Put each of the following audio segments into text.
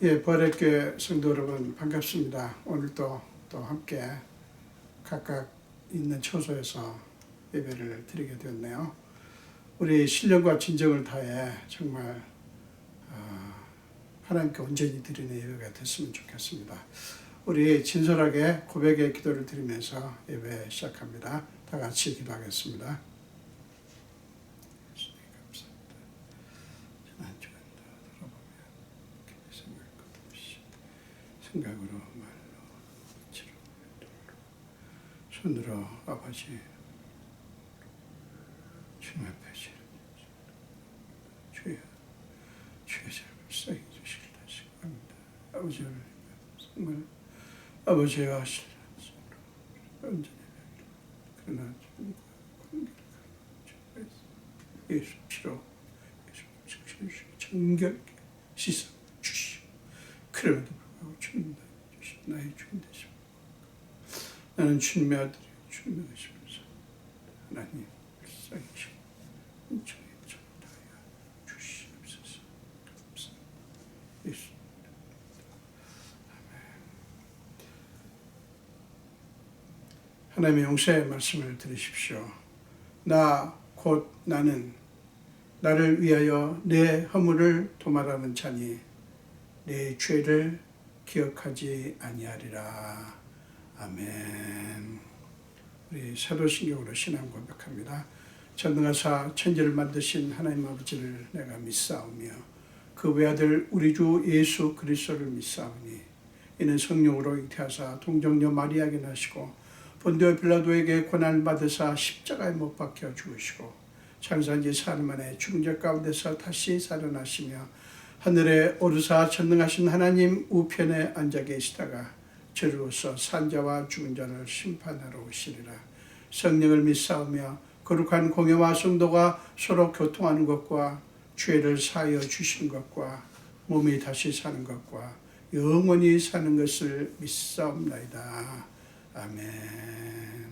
예, 부활의교회 성도 여러분 반갑습니다. 오늘도 또 함께 각각 있는 처소에서 예배를 드리게 되었네요. 우리 신령과 진정을 다해 정말 하나님께 온전히 드리는 예배가 됐으면 좋겠습니다. 우리 진솔하게 고백의 기도를 드리면서 예배 시작합니다. 다 같이 기도하겠습니다. 생각으로 말로 지로 손으로 아버지 주님 앞에 주여 주의 삶을 쓰게 주시기를 시간입니다. 아버지를 정말 아버지와 신뢰하시므로 온전히 그러나 주님과 관계를 예수 피로 예수 즉시 정결하게 씻어 주시오. 그럼에도 주님 주신 나의 주인 되시오. 나는 주님의 아들이요 주님의 것이면서 하나님 불쌍히시고 저의 전다하여 주시옵소서. 감사합니다. 예수님 아멘. 하나님의 용서의 말씀을 들으십시오. 나 곧 나는 나를 위하여 내 허물을 도말하는 자니 내 죄를 기억하지 아니하리라. 아멘. 우리 사도신경으로 신앙 고백합니다. 전능하사 천지를 만드신 하나님 아버지를 내가 믿사오며 그 외아들 우리 주 예수 그리스도를 믿사오니 이는 성령으로 잉태하사 동정녀 마리아에게 나시고 본디오 빌라도에게 고난을 받으사 십자가에 못 박혀 죽으시고 장사한 지 사흘 만에 죽은 자 가운데서 다시 살아나시며 하늘에 오르사 전능하신 하나님 우편에 앉아 계시다가 저리로서 산자와 죽은 자를 심판하러 오시리라. 성령을 믿사오며 거룩한 공회와 성도가 서로 교통하는 것과 죄를 사하여 주시는 것과 몸이 다시 사는 것과 영원히 사는 것을 믿사옵나이다. 아멘.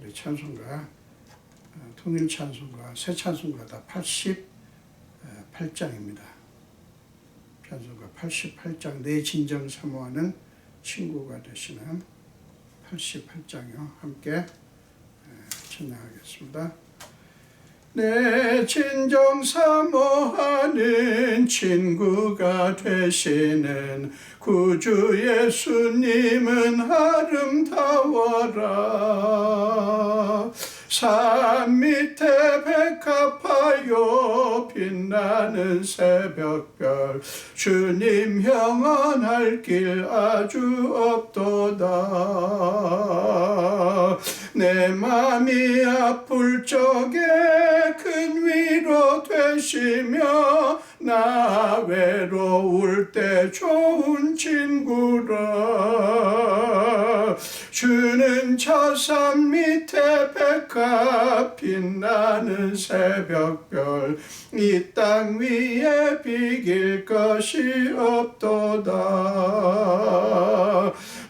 우리 찬송가 통일 찬송가, 새 찬송가 다 88장입니다. 찬송가 88장, 내 진정 사모하는 친구가 되시는 88장이요. 함께 찬양하겠습니다. 내 진정 사모하는 친구가 되시는 구주 예수님은 아름다워라. 산 밑에 백합하여 빛나는 새벽별 주님 영원할 길 아주 없도다. 내 맘이 아플 적에 큰 위로 되시며 나 외로울 때 좋은 친구라. 주는 저 산 밑에 백합 빛나는 새벽별 이 땅 위에 비길 것이 없도다.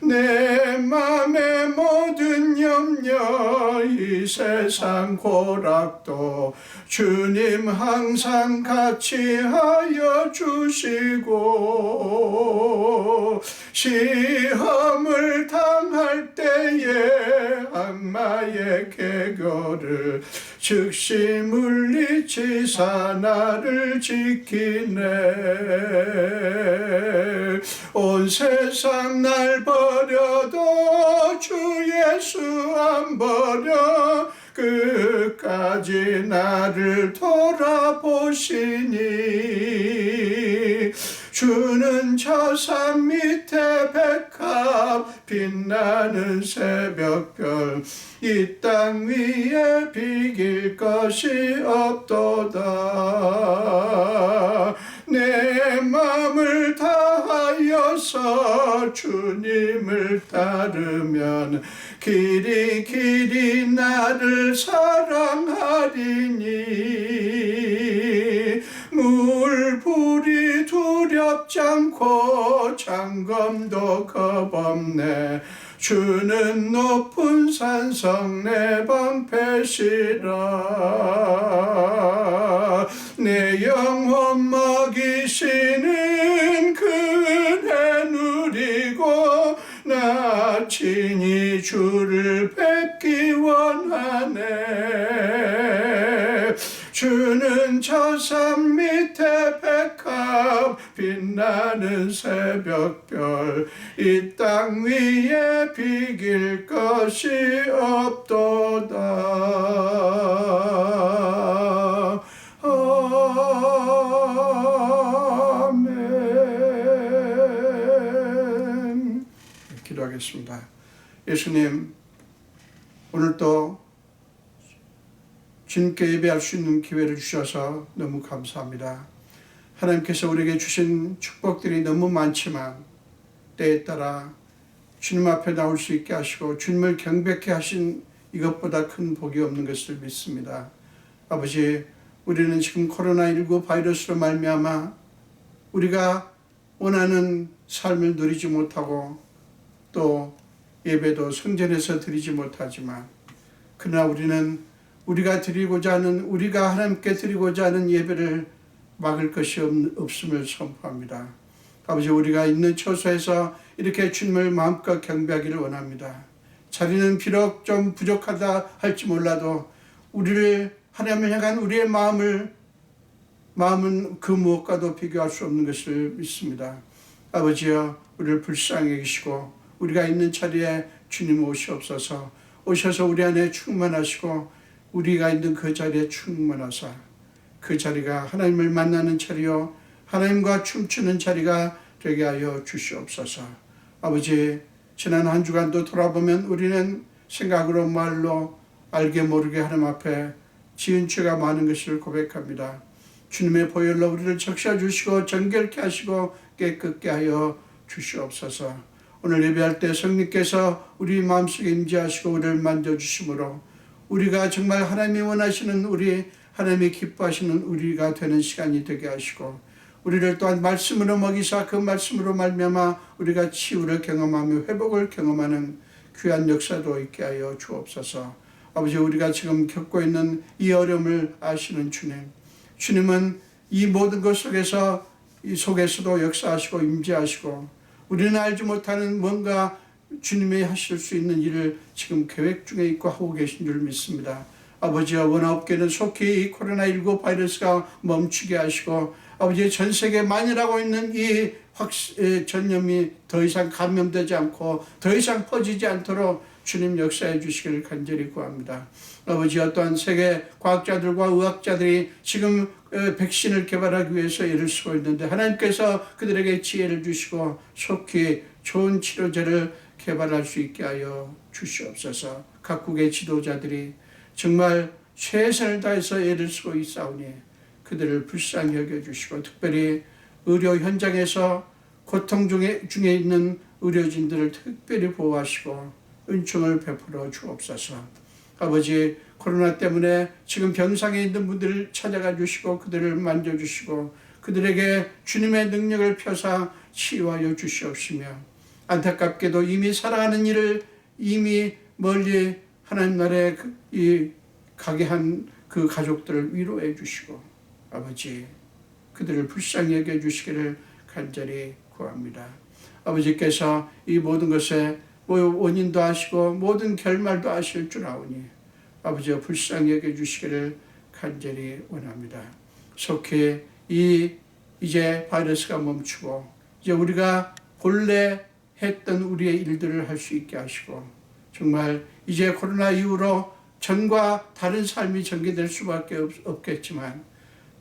내 맘의 모든 염려 이 세상 고락도 주님 항상 같이 하여 주시고 시험을 당할 때에 악마의 계교를 즉시 물리치사 나를 지키네. 온 세상 날 버려도 주 예수 안 버려 끝까지 나를 돌아보시니 주는 저 산 밑에 백합 빛나는 새벽별 이 땅 위에 비길 것이 없도다. 내 맘을 다하여서 주님을 따르면 길이 길이 나를 사랑하리니 물불이 두렵지 않고 장검도 겁없네. 주는 높은 산성 내 방패시라. 주는 저 산 밑에 백합 빛나는 새벽별 이 땅 위에 비길 것이 없도다. 아멘. 기도하겠습니다. 예수님, 오늘도 주님께 예배할 수 있는 기회를 주셔서 너무 감사합니다. 하나님께서 우리에게 주신 축복들이 너무 많지만 때에 따라 주님 앞에 나올 수 있게 하시고 주님을 경배케 하신 이것보다 큰 복이 없는 것을 믿습니다. 아버지, 우리는 지금 코로나19 바이러스로 말미암아 우리가 원하는 삶을 누리지 못하고 또 예배도 성전에서 드리지 못하지만 그러나 우리는 우리가 드리고자 하는, 우리가 하나님께 드리고자 하는 예배를 막을 것이 없음을 선포합니다. 아버지, 우리가 있는 처소에서 이렇게 주님을 마음껏 경배하기를 원합니다. 자리는 비록 좀 부족하다 할지 몰라도 우리를, 하나님을 향한 우리의 마음은 그 무엇과도 비교할 수 없는 것을 믿습니다. 아버지여, 우리를 불쌍히 여기시고 우리가 있는 자리에 주님 오시옵소서. 오셔서 우리 안에 충만하시고 우리가 있는 그 자리에 충만하사 그 자리가 하나님을 만나는 자리요 하나님과 춤추는 자리가 되게 하여 주시옵소서. 아버지, 지난 한 주간도 돌아보면 우리는 생각으로 말로 알게 모르게 하나님 앞에 지은 죄가 많은 것을 고백합니다. 주님의 보혈로 우리를 적셔주시고 정결케 하시고 깨끗게 하여 주시옵소서. 오늘 예배할 때 성령께서 우리 마음속에 임재하시고 우리를 만져주심으로 우리가 정말 하나님이 원하시는, 우리 하나님이 기뻐하시는 우리가 되는 시간이 되게 하시고 우리를 또한 말씀으로 먹이사 그 말씀으로 말미암아 우리가 치유를 경험하며 회복을 경험하는 귀한 역사도 있게 하여 주옵소서. 아버지, 우리가 지금 겪고 있는 이 어려움을 아시는 주님, 주님은 이 모든 것 속에서도 역사하시고 임재하시고 우리는 알지 못하는 뭔가 주님이 하실 수 있는 일을 지금 계획 중에 있고 하고 계신 줄 믿습니다. 아버지와 원하옵게는 속히 이 코로나19 바이러스가 멈추게 하시고 아버지, 전 세계에 만연하고 있는 이 전염이 더 이상 감염되지 않고 더 이상 퍼지지 않도록 주님 역사해 주시기를 간절히 구합니다. 아버지, 어떠한 세계 과학자들과 의학자들이 지금 백신을 개발하기 위해서 애를 쓰고 있는데 하나님께서 그들에게 지혜를 주시고 속히 좋은 치료제를 개발할 수 있게 하여 주시옵소서. 각국의 지도자들이 정말 최선을 다해서 애를 쓰고 있사오니 그들을 불쌍히 여겨주시고 특별히 의료 현장에서 고통 중에 있는 의료진들을 특별히 보호하시고 은총을 베풀어 주옵소서. 아버지, 코로나 때문에 지금 병상에 있는 분들을 찾아가 주시고 그들을 만져주시고 그들에게 주님의 능력을 펴사 치유하여 주시옵시며 안타깝게도 이미 살아가는 일을 이미 멀리 하나님 나라에 가게 한 그 가족들을 위로해 주시고 아버지, 그들을 불쌍히 여겨 주시기를 간절히 구합니다. 아버지께서 이 모든 것의 원인도 아시고 모든 결말도 아실 줄 아오니 아버지여 불쌍히 여겨 주시기를 간절히 원합니다. 속히 이제 바이러스가 멈추고 이제 우리가 본래 했던 우리의 일들을 할 수 있게 하시고 정말 이제 코로나 이후로 전과 다른 삶이 전개될 수밖에 없겠지만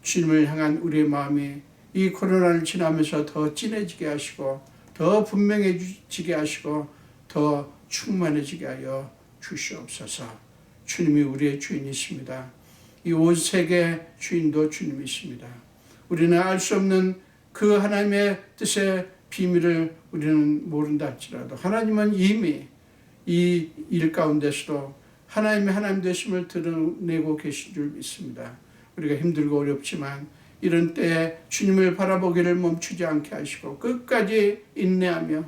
주님을 향한 우리의 마음이 이 코로나를 지나면서 더 진해지게 하시고 더 분명해지게 하시고 더 충만해지게 하여 주시옵소서. 주님이 우리의 주인이십니다. 이 온 세계 주인도 주님이십니다. 우리는 알 수 없는 그 하나님의 뜻의 비밀을 우리는 모른다 할지라도 하나님은 이미 이 일 가운데서도 하나님의 하나님 되심을 드러내고 계신 줄 믿습니다. 우리가 힘들고 어렵지만 이런 때에 주님을 바라보기를 멈추지 않게 하시고 끝까지 인내하며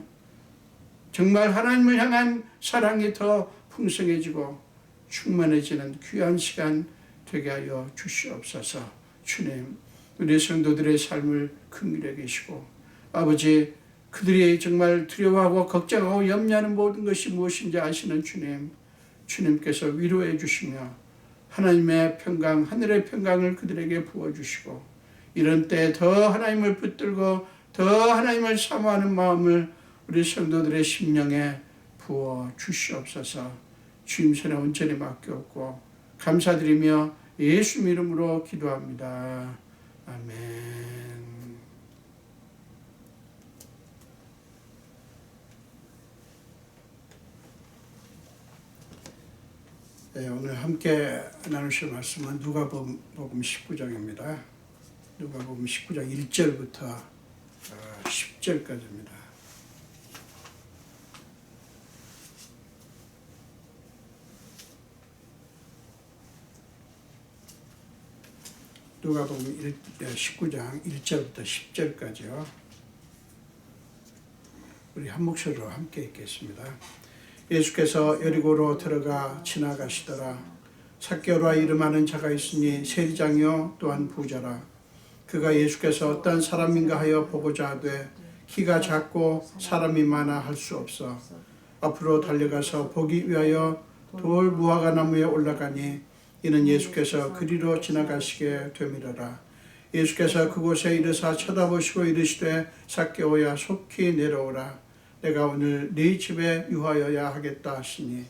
정말 하나님을 향한 사랑이 더 풍성해지고 충만해지는 귀한 시간 되게 하여 주시옵소서. 주님, 우리 성도들의 삶을 긍휼히 계시고 아버지, 그들이 정말 두려워하고 걱정하고 염려하는 모든 것이 무엇인지 아시는 주님, 주님께서 위로해 주시며 하나님의 평강, 하늘의 평강을 그들에게 부어주시고 이런 때 더 하나님을 붙들고 더 하나님을 사모하는 마음을 우리 성도들의 심령에 부어 주시옵소서. 주님 손에 온전히 맡겼고 감사드리며 예수 이름으로 기도합니다. 아멘. 네, 오늘 함께 나누실 말씀은 누가복음 19장입니다. 누가복음 19장 1절부터 10절까지입니다. 누가복음 19장 1절부터 10절까지요. 우리 한 목소리로 함께 읽겠습니다. 예수께서 여리고로 들어가 지나가시더라. 삭개오라 이름하는 자가 있으니 세리장이요 또한 부자라. 그가 예수께서 어떤 사람인가 하여 보고자 하되 키가 작고 사람이 많아 할 수 없어 앞으로 달려가서 보기 위하여 돌 무화과 나무에 올라가니 이는 예수께서 그리로 지나가시게 되밀어라. 예수께서 그곳에 이르사 쳐다보시고 이르시되 삭개오야 속히 내려오라. 내가 오늘 네 집에 유하여야 하겠다 하시니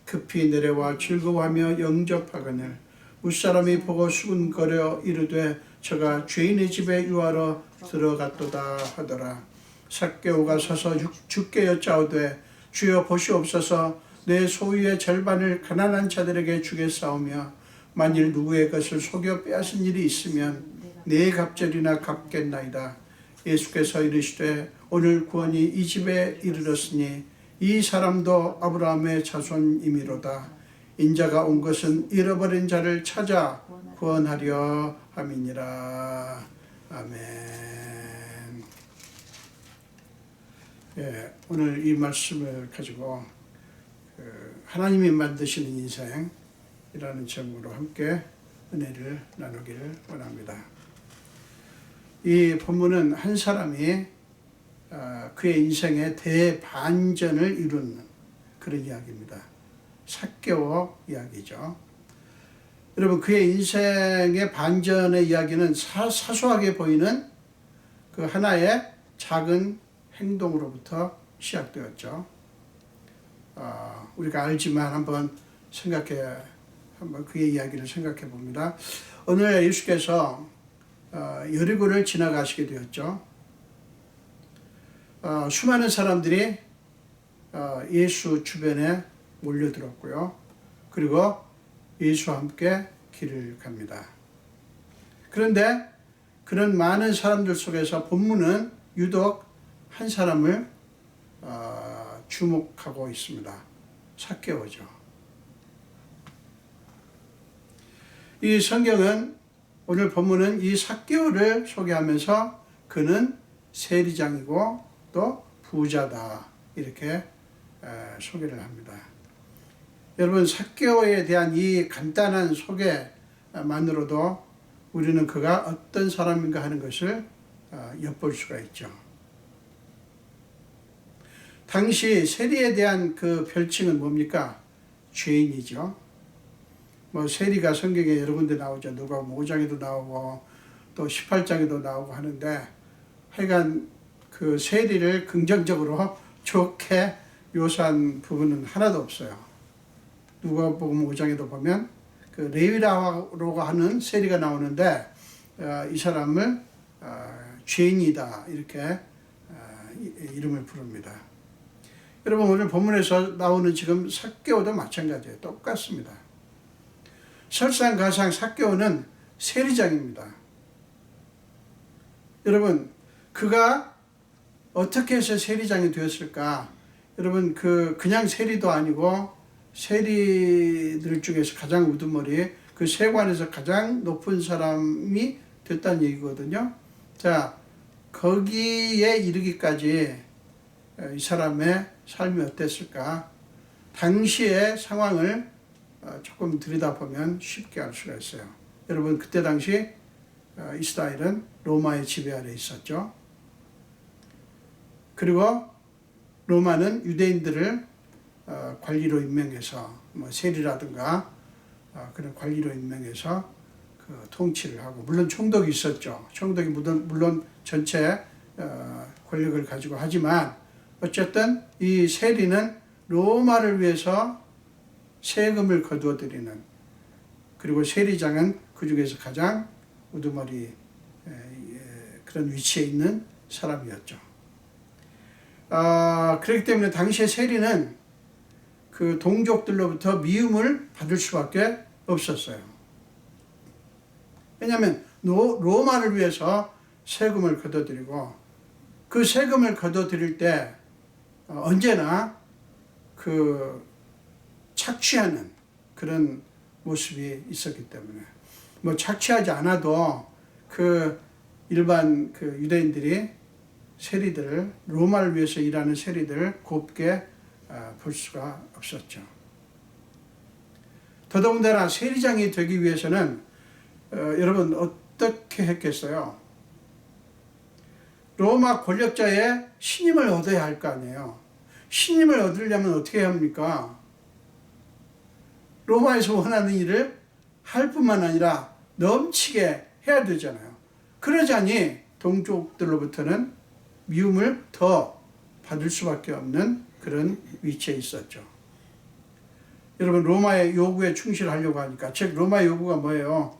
급히 내려와 즐거워하며 영접하거늘 무사람이 보고 수군거려 이르되 저가 죄인의 집에 유하러 들어갔도다 하더라. 삭개오가 서서 주께 여짜오되 주여 보시옵소서 내 소유의 절반을 가난한 자들에게 주겠사오며 만일 누구의 것을 속여 빼앗은 일이 있으면 네 갑절이나 갚겠나이다. 예수께서 이르시되 오늘 구원이 이 집에 이르렀으니 이 사람도 아브라함의 자손이미로다. 인자가 온 것은 잃어버린 자를 찾아 구원하려 함이니라. 아멘. 예, 오늘 이 말씀을 가지고 하나님이 만드시는 인생이라는 제목으로 함께 은혜를 나누기를 원합니다. 이 본문은 한 사람이 그의 인생의 대반전을 이룬 그런 이야기입니다. 삭개오 이야기죠. 여러분, 그의 인생의 반전의 이야기는 사소하게 보이는 그 하나의 작은 행동으로부터 시작되었죠. 우리가 알지만 한번 그의 이야기를 생각해 봅니다. 오늘 예수께서 여리고를 지나가시게 되었죠. 수많은 사람들이 예수 주변에 몰려들었고요. 그리고 예수와 함께 길을 갑니다. 그런데 그런 많은 사람들 속에서 본문은 유독 한 사람을 주목하고 있습니다. 삭개오죠. 이 성경은 오늘 본문은 이 삭개오를 소개하면서 그는 세리장이고 또 부자다 이렇게 소개를 합니다. 여러분, 삭개오에 대한 이 간단한 소개만으로도 우리는 그가 어떤 사람인가 하는 것을 엿볼 수가 있죠. 당시 세리에 대한 그 별칭은 뭡니까? 죄인이죠. 세리가 성경에 여러 군데 나오죠. 누가복음 5장에도 나오고 또 18장에도 나오고 하는데 하여간 그 세리를 긍정적으로 좋게 묘사한 부분은 하나도 없어요. 누가복음 5장에도 보면 그 레위라고 하는 세리가 나오는데 이 사람을 죄인이다 이렇게 이름을 부릅니다. 여러분, 오늘 본문에서 나오는 지금 삭개오도 마찬가지예요. 똑같습니다. 설상가상 삭개오는 세리장입니다. 여러분, 그가 어떻게 해서 세리장이 되었을까? 여러분, 그냥 세리도 아니고 세리들 중에서 가장 우두머리, 그 세관에서 가장 높은 사람이 됐다는 얘기거든요. 자, 거기에 이르기까지 이 사람의 삶이 어땠을까? 당시의 상황을 조금 들여다보면 쉽게 알 수가 있어요. 여러분, 그때 당시 이스라엘은 로마의 지배 아래 있었죠. 그리고 로마는 유대인들을 관리로 임명해서 세리라든가 그런 관리로 임명해서 그 통치를 하고, 물론 총독이 있었죠. 총독이 물론 전체 권력을 가지고 하지만 어쨌든 이 세리는 로마를 위해서 세금을 거두어들이는, 그리고 세리장은 그 중에서 가장 우두머리 그런 위치에 있는 사람이었죠. 그렇기 때문에 당시의 세리는 그 동족들로부터 미움을 받을 수밖에 없었어요. 왜냐하면 로마를 위해서 세금을 거둬들이고, 그 세금을 거둬들일 때 언제나 그 착취하는 그런 모습이 있었기 때문에, 뭐 착취하지 않아도 그 일반 그 유대인들이 세리들을, 로마를 위해서 일하는 세리들을 곱게 볼 수가 없었죠. 더더군다나 세리장이 되기 위해서는 여러분 어떻게 했겠어요? 로마 권력자의 신임을 얻어야 할 거 아니에요. 신임을 얻으려면 어떻게 해야 합니까? 로마에서 원하는 일을 할 뿐만 아니라 넘치게 해야 되잖아요. 그러자니 동족들로부터는 미움을 더 받을 수밖에 없는 그런 위치에 있었죠. 여러분, 로마의 요구에 충실하려고 하니까, 즉 로마의 요구가 뭐예요?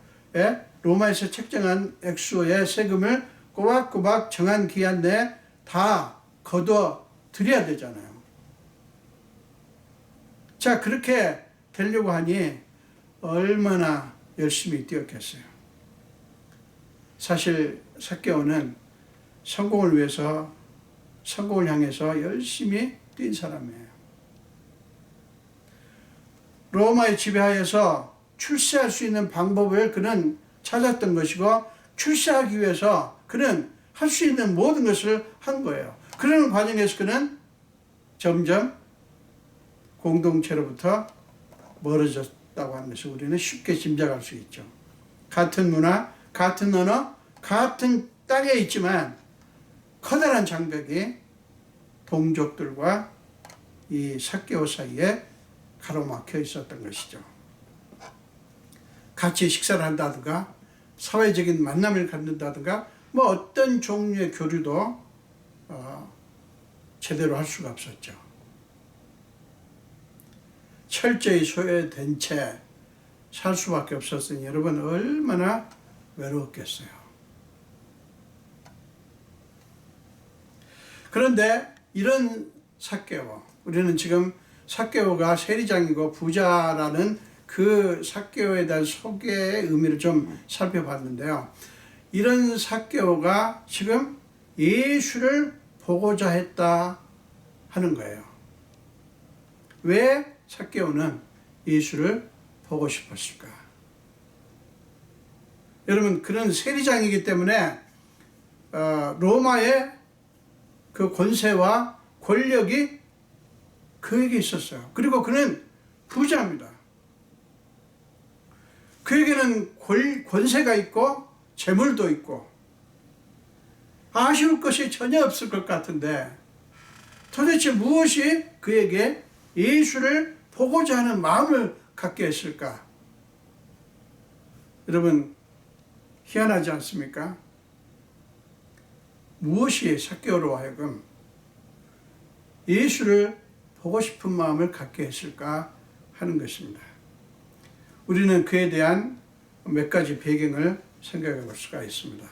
로마에서 책정한 액수의 세금을 꼬박꼬박 정한 기한 내에 다 거둬 드려야 되잖아요. 자, 그렇게 되려고 하니 얼마나 열심히 뛰었겠어요. 사실 삭개오는 성공을 위해서, 성공을 향해서 열심히 뛴 사람이에요. 로마의 지배하에서 출세할 수 있는 방법을 그는 찾았던 것이고, 출세하기 위해서 그는 할 수 있는 모든 것을 한 거예요. 그러는 과정에서 그는 점점 공동체로부터 멀어졌다고 하는 것을 우리는 쉽게 짐작할 수 있죠. 같은 문화, 같은 언어, 같은 땅에 있지만 커다란 장벽이 동족들과 이 삭개오 사이에 가로막혀 있었던 것이죠. 같이 식사를 한다든가 사회적인 만남을 갖는다든가 뭐 어떤 종류의 교류도 제대로 할 수가 없었죠. 철저히 소외된 채 살 수밖에 없었으니 여러분 얼마나 외로웠겠어요. 그런데 이런 삭개오, 우리는 지금 삭개오가 세리장이고 부자라는 그 삭개오에 대한 소개의 의미를 좀 살펴봤는데요. 이런 삭개오가 지금 예수를 보고자 했다 하는 거예요. 왜 삭개오는 예수를 보고 싶었을까? 여러분, 그런 세리장이기 때문에 로마의 그 권세와 권력이 그에게 있었어요. 그리고 그는 부자입니다. 그에게는 권세가 있고 재물도 있고 아쉬울 것이 전혀 없을 것 같은데 도대체 무엇이 그에게 예수를 보고자 하는 마음을 갖게 했을까? 여러분, 희한하지 않습니까? 무엇이 삭개오로 하여금 예수를 보고 싶은 마음을 갖게 했을까 하는 것입니다. 우리는 그에 대한 몇 가지 배경을 생각해 볼 수가 있습니다.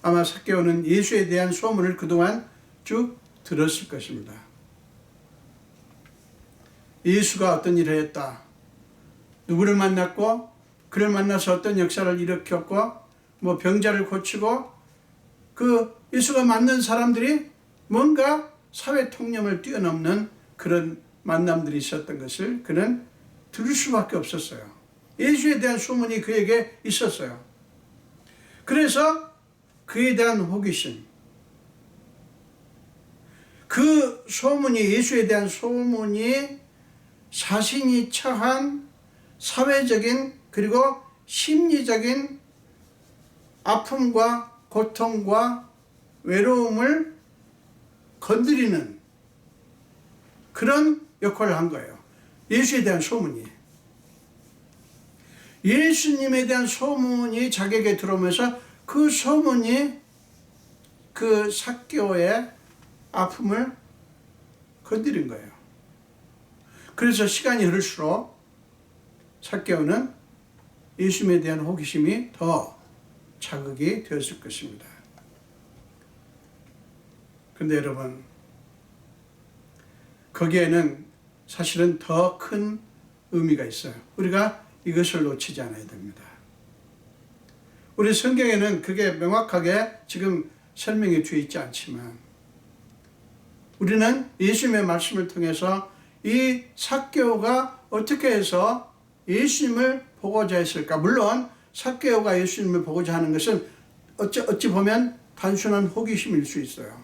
아마 삭개오는 예수에 대한 소문을 그동안 쭉 들었을 것입니다. 예수가 어떤 일을 했다, 누구를 만났고 그를 만나서 어떤 역사를 일으켰고 뭐 병자를 고치고 그 예수가 만난 사람들이 뭔가 사회 통념을 뛰어넘는 그런 만남들이 있었던 것을 그는 들을 수밖에 없었어요. 예수에 대한 소문이 그에게 있었어요. 그래서 그에 대한 호기심, 그 소문이, 예수에 대한 소문이 자신이 처한 사회적인 그리고 심리적인 아픔과 고통과 외로움을 건드리는 그런 역할을 한 거예요. 예수에 대한 소문이. 예수님에 대한 소문이 자기에게 들어오면서 그 소문이 그 삭개오의 아픔을 건드린 거예요. 그래서 시간이 흐를수록 삭개오는 예수님에 대한 호기심이 더 자극이 되었을 것입니다. 그런데 여러분, 거기에는 사실은 더 큰 의미가 있어요. 우리가 이것을 놓치지 않아야 됩니다. 우리 성경에는 그게 명확하게 지금 설명이 되어 있지 않지만 우리는 예수님의 말씀을 통해서 이 삭개오가 어떻게 해서 예수님을 보고자 했을까? 물론 삭개오가 예수님을 보고자 하는 것은 어찌 보면 단순한 호기심일 수 있어요.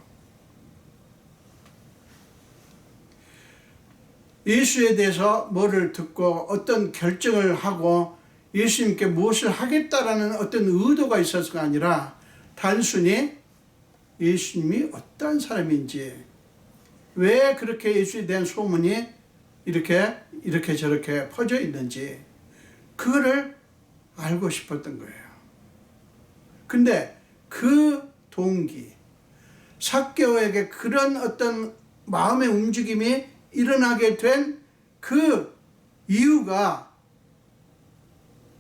예수에 대해서 뭐를 듣고 어떤 결정을 하고 예수님께 무엇을 하겠다라는 어떤 의도가 있어서가 아니라 단순히 예수님이 어떤 사람인지, 왜 그렇게 예수에 대한 소문이 이렇게 저렇게 퍼져 있는지 그거를 알고 싶었던 거예요. 근데 그 동기, 삭개오에게 그런 어떤 마음의 움직임이 일어나게 된 그 이유가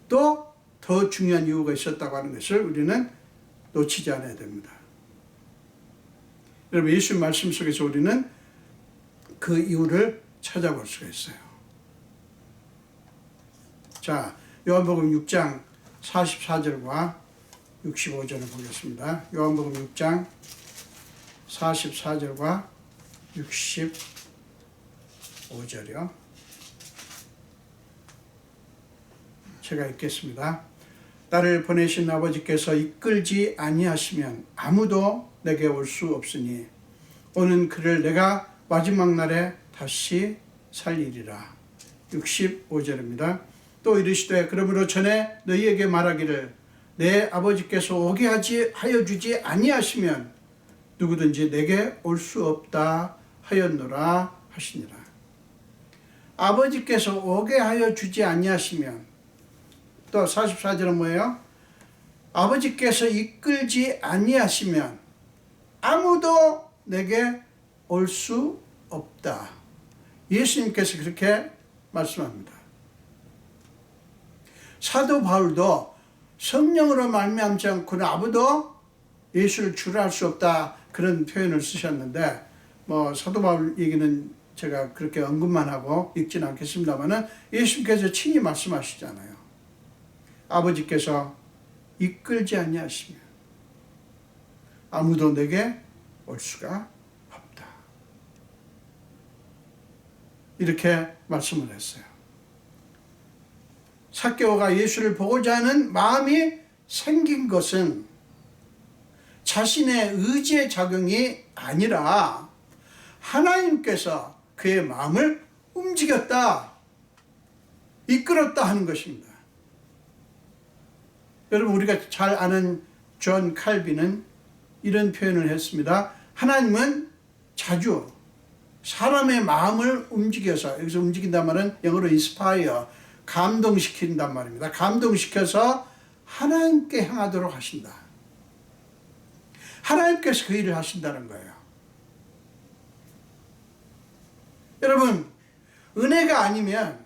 또 더 중요한 이유가 있었다고 하는 것을 우리는 놓치지 않아야 됩니다. 여러분, 예수님 말씀 속에서 우리는 그 이유를 찾아볼 수가 있어요. 자, 요한복음 6장 44절과 65절을 보겠습니다. 요한복음 6장 44절과 65절이요. 제가 읽겠습니다. 나를 보내신 아버지께서 이끌지 아니하시면 아무도 내게 올 수 없으니 오는 그를 내가 마지막 날에 다시 살리리라. 65절입니다. 또 이르시되 그러므로 전에 너희에게 말하기를 내 아버지께서 오게 하여 주지 아니하시면 누구든지 내게 올 수 없다 하였노라 하시니라. 아버지께서 오게 하여 주지 아니하시면, 또 44절은 뭐예요? 아버지께서 이끌지 아니하시면 아무도 내게 올 수 없다. 예수님께서 그렇게 말씀합니다. 사도 바울도 성령으로 말미암지 않고는 아무도 예수를 주를 알 수 없다, 그런 표현을 쓰셨는데, 사도 바울 얘기는 제가 그렇게 언급만 하고 읽지는 않겠습니다만은 예수님께서 친히 말씀하시잖아요. 아버지께서 이끌지 아니하시면 아무도 내게 올 수가 없다. 이렇게 말씀을 했어요. 삭개오가 예수를 보고자 하는 마음이 생긴 것은 자신의 의지의 작용이 아니라 하나님께서 그의 마음을 움직였다, 이끌었다 하는 것입니다. 여러분, 우리가 잘 아는 존 칼빈은 이런 표현을 했습니다. 하나님은 자주 사람의 마음을 움직여서, 여기서 움직인단 말은 영어로 inspire, 감동시킨단 말입니다. 감동시켜서 하나님께 향하도록 하신다. 하나님께서 그 일을 하신다는 거예요. 여러분, 은혜가 아니면,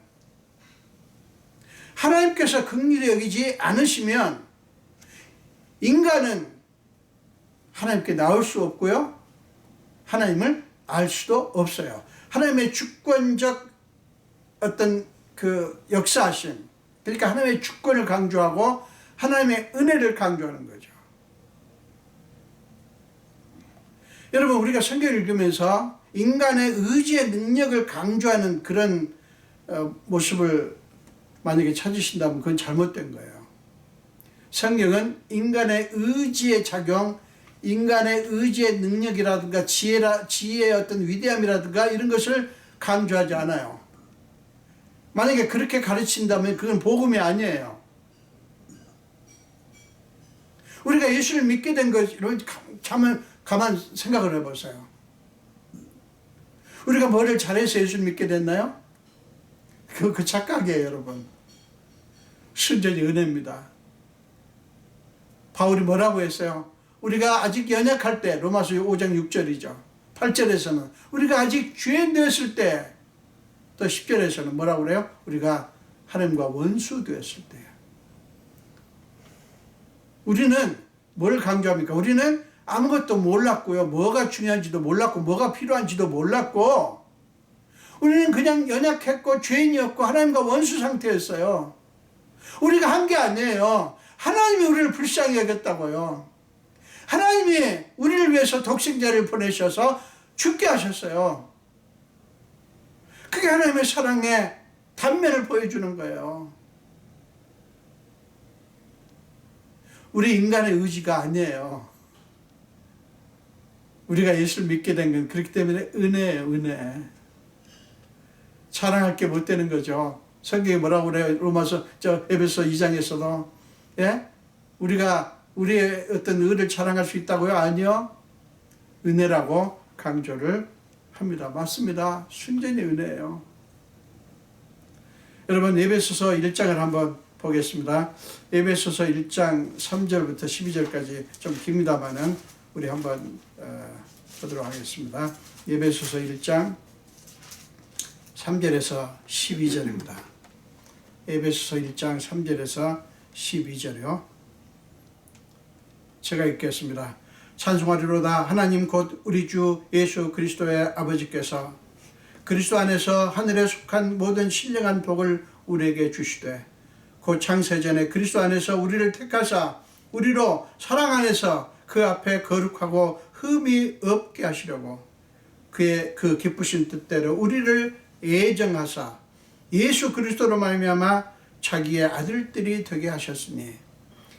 하나님께서 긍휼히 여기지 않으시면 인간은 하나님께 나올 수 없고요, 하나님을 알 수도 없어요. 하나님의 주권적 어떤 그 역사하심, 그러니까 하나님의 주권을 강조하고 하나님의 은혜를 강조하는 거죠. 여러분, 우리가 성경을 읽으면서 인간의 의지의 능력을 강조하는 그런 모습을 만약에 찾으신다면 그건 잘못된 거예요. 성경은 인간의 의지의 작용, 인간의 의지의 능력이라든가 지혜의 어떤 위대함이라든가 이런 것을 강조하지 않아요. 만약에 그렇게 가르친다면 그건 복음이 아니에요. 우리가 예수를 믿게 된 것을 가만 생각을 해보세요. 우리가 뭐를 잘해서 예수를 믿게 됐나요? 그 착각이에요, 여러분. 순전히 은혜입니다. 바울이 뭐라고 했어요? 우리가 아직 연약할 때, 로마서 5장 6절이죠. 8절에서는 우리가 아직 죄인 되었을 때, 또 10절에서는 뭐라고 그래요? 우리가 하나님과 원수 되었을 때. 우리는 뭘 강조합니까? 우리는 아무것도 몰랐고요. 뭐가 중요한지도 몰랐고 뭐가 필요한지도 몰랐고 우리는 그냥 연약했고 죄인이었고 하나님과 원수 상태였어요. 우리가 한 게 아니에요. 하나님이 우리를 불쌍히 여겼다고요. 하나님이 우리를 위해서 독생자를 보내셔서 죽게 하셨어요. 그게 하나님의 사랑의 단면을 보여주는 거예요. 우리 인간의 의지가 아니에요. 우리가 예수를 믿게 된 건 그렇기 때문에 은혜예요, 은혜. 자랑할 게 못 되는 거죠. 성경이 뭐라고 그래요? 에베소 2장에서도. 예? 우리가 우리의 어떤 의를 자랑할 수 있다고요? 아니요. 은혜라고 강조를 합니다. 맞습니다. 순전히 은혜예요. 여러분, 에베소서 1장을 한번 보겠습니다. 에베소서 1장 3절부터 12절까지 좀 깁니다만은 우리 한번 보도록 하겠습니다. 에베소서 1장 3절에서 12절입니다. 에베소서 1장 3절에서 12절이요. 제가 읽겠습니다. 찬송하리로다. 하나님 곧 우리 주 예수 그리스도의 아버지께서 그리스도 안에서 하늘에 속한 모든 신령한 복을 우리에게 주시되 곧 창세전에 그리스도 안에서 우리를 택하사 우리로 사랑 안에서 그 앞에 거룩하고 흠이 없게 하시려고 그의 그 기쁘신 뜻대로 우리를 예정하사 예수 그리스도로 말미암아 자기의 아들들이 되게 하셨으니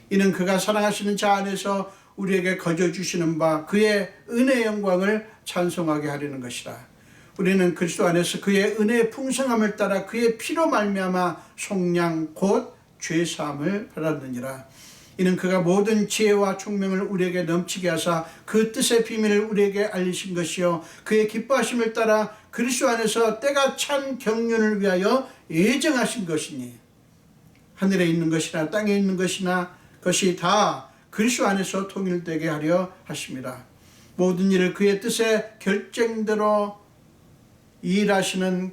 이는 그가 사랑하시는 자 안에서 우리에게 거저 주시는 바 그의 은혜의 영광을 찬송하게 하려는 것이라. 우리는 그리스도 안에서 그의 은혜의 풍성함을 따라 그의 피로 말미암아 속량 곧 죄사함을 받았느니라. 이는 그가 모든 지혜와 총명을 우리에게 넘치게 하사 그 뜻의 비밀을 우리에게 알리신 것이요 그의 기뻐하심을 따라 그리스도 안에서 때가 찬 경륜을 위하여 예정하신 것이니 하늘에 있는 것이나 땅에 있는 것이나 것이 다 그리스도 안에서 통일되게 하려 하심이라. 모든 일을 그의 뜻의 결정대로 일하시는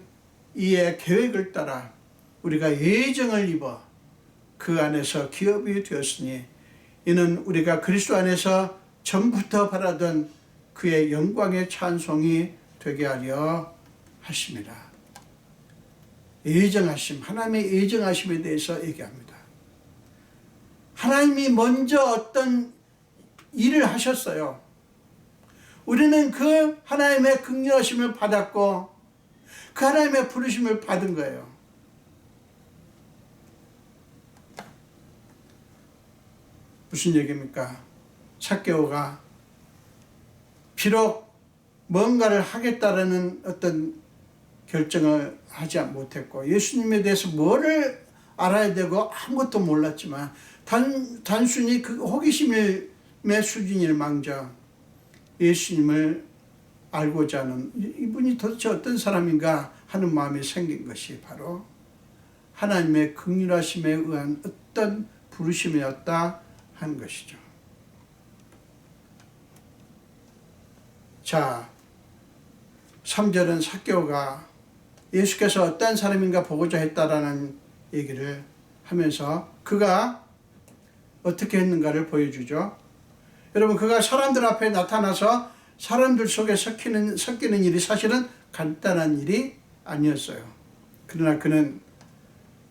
이의 계획을 따라 우리가 예정을 입어 그 안에서 기업이 되었으니 이는 우리가 그리스도 안에서 전부터 바라던 그의 영광의 찬송이 되게 하려 하심이라. 예정하심, 하나님의 예정하심에 대해서 얘기합니다. 하나님이 먼저 어떤 일을 하셨어요. 우리는 그 하나님의 긍휼하심을 받았고 그 하나님의 부르심을 받은 거예요. 무슨 얘기입니까? 삭개오가 비록 뭔가를 하겠다라는 어떤 결정을 하지 못했고 예수님에 대해서 뭐를 알아야 되고 아무것도 몰랐지만 단순히 그 호기심의 수준일 망정 예수님을 알고자 하는 이분이 도대체 어떤 사람인가 하는 마음이 생긴 것이 바로 하나님의 긍휼하심에 의한 어떤 부르심이었다 하는 것이죠. 자, 3절은 삭개오가 예수께서 어떤 사람인가 보고자 했다라는 얘기를 하면서 그가 어떻게 했는가를 보여주죠. 여러분, 그가 사람들 앞에 나타나서 사람들 속에 섞이는 일이 사실은 간단한 일이 아니었어요. 그러나 그는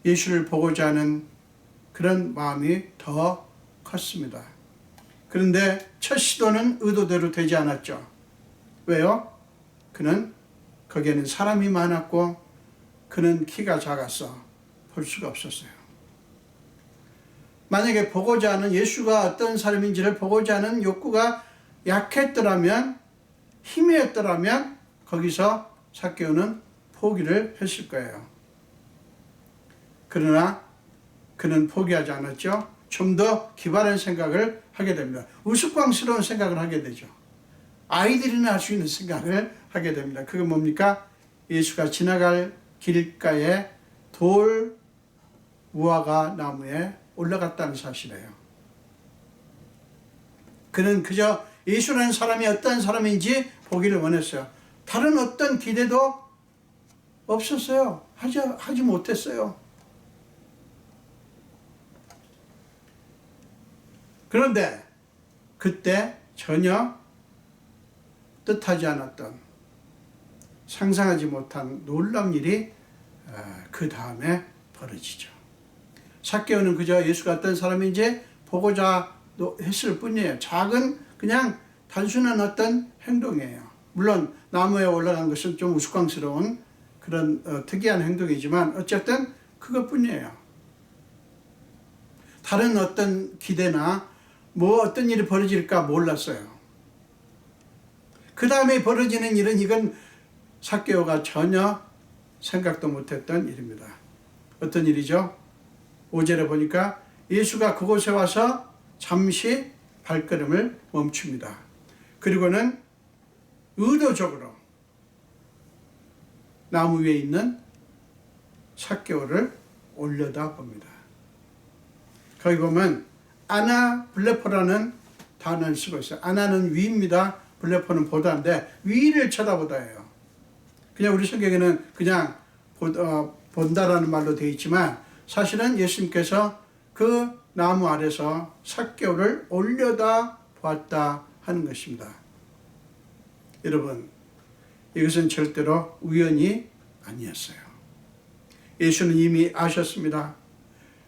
예수를 보고자 하는 그런 마음이 더 컸습니다. 그런데 첫 시도는 의도대로 되지 않았죠. 왜요? 그는 거기에는 사람이 많았고 그는 키가 작아서 볼 수가 없었어요. 만약에 보고자 하는 예수가 어떤 사람인지를 보고자 하는 욕구가 약했더라면 힘이었더라면 거기서 삭개오는 포기를 했을 거예요. 그러나 그는 포기하지 않았죠. 좀 더 기발한 생각을 하게 됩니다. 우스꽝스러운 생각을 하게 되죠. 아이들이나 할 수 있는 생각을 하게 됩니다. 그게 뭡니까? 예수가 지나갈 길가에 돌 무화과 나무에 올라갔다는 사실이에요. 그는 그저 예수라는 사람이 어떤 사람인지 보기를 원했어요. 다른 어떤 기대도 없었어요. 하지 못했어요. 그런데 그때 전혀 뜻하지 않았던, 상상하지 못한 놀라운 일이 그 다음에 벌어지죠. 삭개오는 그저 예수가 어떤 사람인지 보고자 했을 뿐이에요. 작은 그냥 단순한 어떤 행동이에요. 물론 나무에 올라간 것은 좀 우스꽝스러운 그런 특이한 행동이지만 어쨌든 그것뿐이에요. 다른 어떤 기대나 뭐 어떤 일이 벌어질까 몰랐어요. 그 다음에 벌어지는 일은 이건 삭개오가 전혀 생각도 못했던 일입니다. 어떤 일이죠? 5절에 보니까 예수가 그곳에 와서 잠시 발걸음을 멈춥니다. 그리고는 의도적으로 나무 위에 있는 삭개오를 올려다 봅니다. 거기 보면 아나블레포라는 단어를 쓰고 있어요. 아나는 위입니다. 블레포는 보다인데 위를 쳐다보다예요. 그냥 우리 성경에는 그냥 본다라는 말로 되어 있지만 사실은 예수님께서 그 나무 아래서 삭개오를 올려다 보았다 하는 것입니다. 여러분, 이것은 절대로 우연이 아니었어요. 예수는 이미 아셨습니다.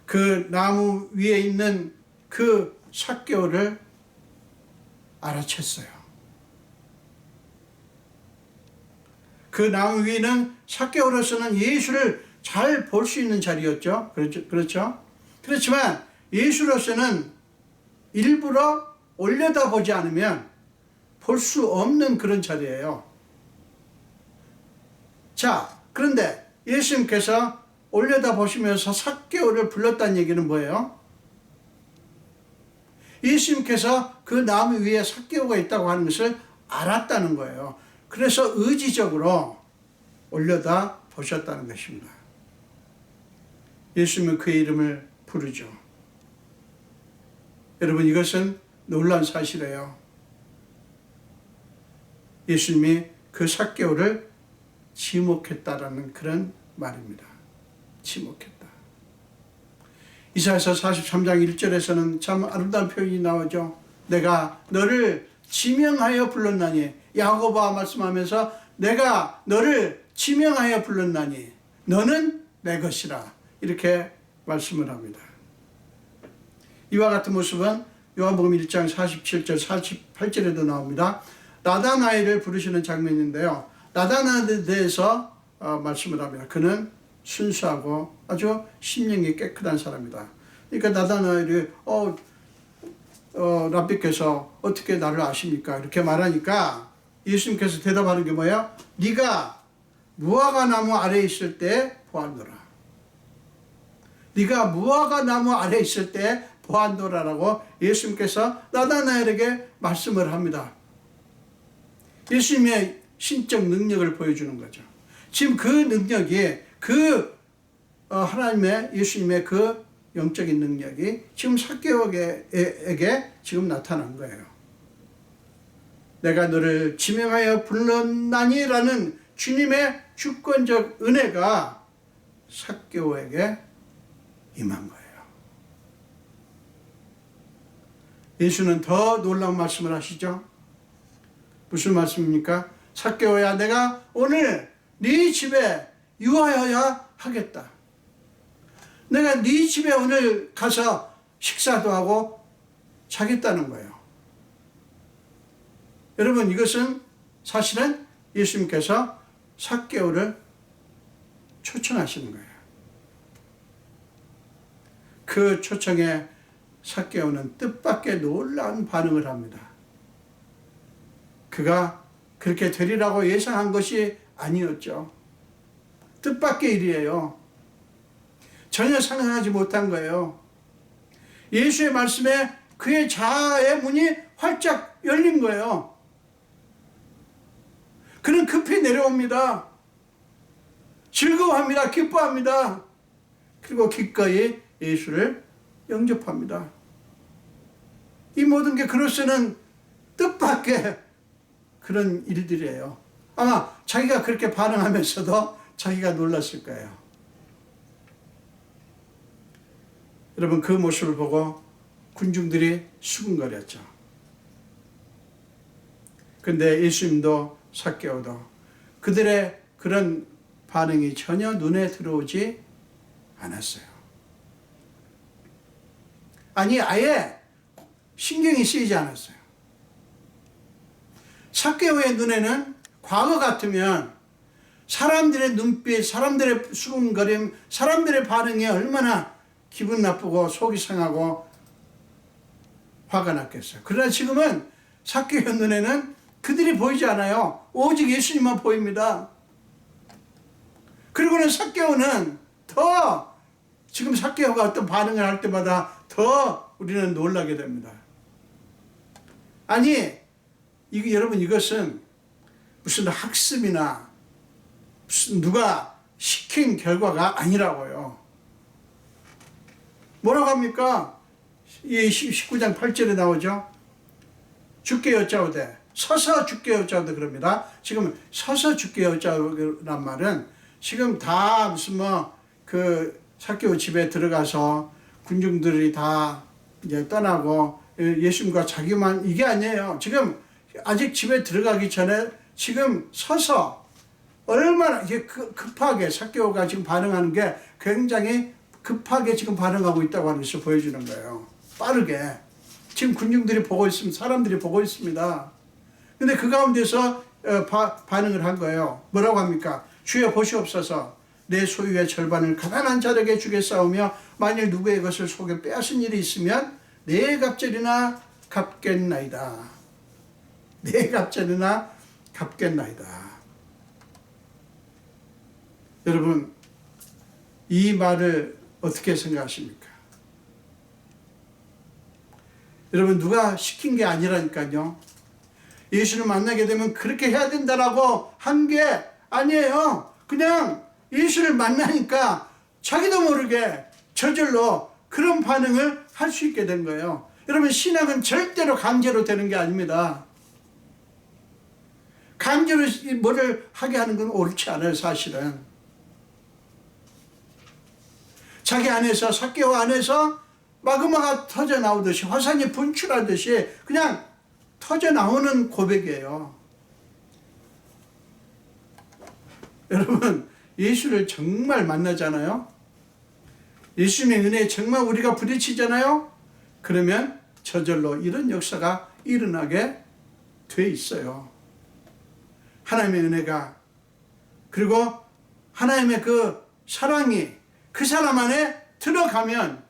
그 나무 위에 있는 그 삭개오를 알아챘어요. 그 나무 위는 삭개오로서는 예수를 잘 볼 수 있는 자리였죠. 그렇죠? 그렇지만 예수로서는 일부러 올려다보지 않으면 볼 수 없는 그런 자리예요. 자, 그런데 예수님께서 올려다보시면서 삭개오를 불렀다는 얘기는 뭐예요? 예수님께서 그 나무 위에 삭개오가 있다고 하는 것을 알았다는 거예요. 그래서 의지적으로 올려다 보셨다는 것입니다. 예수님은 그의 이름을 부르죠. 여러분, 이것은 놀라운 사실이에요. 예수님이 그 삭개오를 지목했다라는 그런 말입니다. 지목했다. 이사야서 43장 1절에서는 참 아름다운 표현이 나오죠. 내가 너를 지명하여 불렀나니, 야고보가 말씀하면서 내가 너를 지명하여 불렀나니 너는 내 것이라, 이렇게 말씀을 합니다. 이와 같은 모습은 요한복음 1장 47절 48절에도 나옵니다. 나다나엘을 부르시는 장면인데요. 나다나엘에 대해서 말씀을 합니다. 그는 순수하고 아주 심령이 깨끗한 사람이다. 그러니까 나다나엘이 랍비께서 어떻게 나를 아십니까? 이렇게 말하니까 예수님께서 대답하는 게 뭐예요? 네가 무화과 나무 아래에 있을 때 보았노라. 네가 무화과 나무 아래에 있을 때 보았노라라고 예수님께서 나다나엘에게 말씀을 합니다. 예수님의 신적 능력을 보여주는 거죠. 지금 그 능력이 하나님의 예수님의 그 영적인 능력이 지금 삭개오에게 지금 나타난 거예요. 내가 너를 지명하여 불렀나니라는 주님의 주권적 은혜가 삭개오에게 임한 거예요. 예수는 더 놀라운 말씀을 하시죠. 무슨 말씀입니까? 삭개오야, 내가 오늘 네 집에 유하여야 하겠다. 내가 네 집에 오늘 가서 식사도 하고 자겠다는 거예요. 여러분, 이것은 사실은 예수님께서 삭개오를 초청하시는 거예요. 그 초청에 삭개오는 뜻밖의 놀라운 반응을 합니다. 그가 그렇게 되리라고 예상한 것이 아니었죠. 뜻밖의 일이에요. 전혀 상상하지 못한 거예요. 예수의 말씀에 그의 자아의 문이 활짝 열린 거예요. 그는 급히 내려옵니다. 즐거워합니다. 기뻐합니다. 그리고 기꺼이 예수를 영접합니다. 이 모든 게 그로서는 뜻밖의 그런 일들이에요. 아마 자기가 그렇게 반응하면서도 자기가 놀랐을 거예요. 여러분, 그 모습을 보고 군중들이 수군거렸죠. 근데 예수님도 삭개오도 그들의 그런 반응이 전혀 눈에 들어오지 않았어요. 아니, 아예 신경이 쓰이지 않았어요. 삭개오의 눈에는 과거 같으면 사람들의 눈빛, 사람들의 수군거림, 사람들의 반응이 얼마나 기분 나쁘고 속이 상하고 화가 났겠어요. 그러나 지금은 삭개오의 눈에는 그들이 보이지 않아요. 오직 예수님만 보입니다. 그리고는 삭개오는 더 지금 삭개오가 어떤 반응을 할 때마다 더 우리는 놀라게 됩니다. 아니, 여러분, 이것은 무슨 학습이나 무슨 누가 시킨 결과가 아니라고요. 뭐라고 합니까? 이 19장 8절에 나오죠. 주께 여짜오되, 서서 주께 여짜오되 그럽니다. 지금 서서 주께 여짜오란 말은 지금 다 무슨 삭개오 집에 들어가서 군중들이 다 이제 떠나고 예수님과 자기만 이게 아니에요. 지금 아직 집에 들어가기 전에 지금 서서 얼마나 이게 급하게 삭개오가 지금 반응하는 게 굉장히 급하게 지금 반응하고 있다고 하는 것을 보여주는 거예요. 빠르게. 지금 군중들이 보고 있습니다. 사람들이 보고 있습니다. 근데 그 가운데서 반응을 한 거예요. 뭐라고 합니까? 주여 보시옵소서. 내 소유의 절반을 가난한 자에게 주겠사오며 만일 누구의 것을 속여 빼앗은 일이 있으면 내 갑절이나 갚겠나이다. 내 갑절이나 갚겠나이다. 여러분, 이 말을 어떻게 생각하십니까? 여러분, 누가 시킨 게 아니라니까요. 예수를 만나게 되면 그렇게 해야 된다라고 한 게 아니에요. 그냥 예수를 만나니까 자기도 모르게 저절로 그런 반응을 할 수 있게 된 거예요. 여러분, 신앙은 절대로 강제로 되는 게 아닙니다. 강제로 뭐를 하게 하는 건 옳지 않아요, 사실은. 자기 안에서, 삭개오 안에서 마그마가 터져 나오듯이, 화산이 분출하듯이 그냥 터져 나오는 고백이에요. 여러분, 예수를 정말 만나잖아요. 예수님의 은혜에 정말 우리가 부딪히잖아요. 그러면 저절로 이런 역사가 일어나게 돼 있어요. 하나님의 은혜가, 그리고 하나님의 그 사랑이 그 사람 안에 들어가면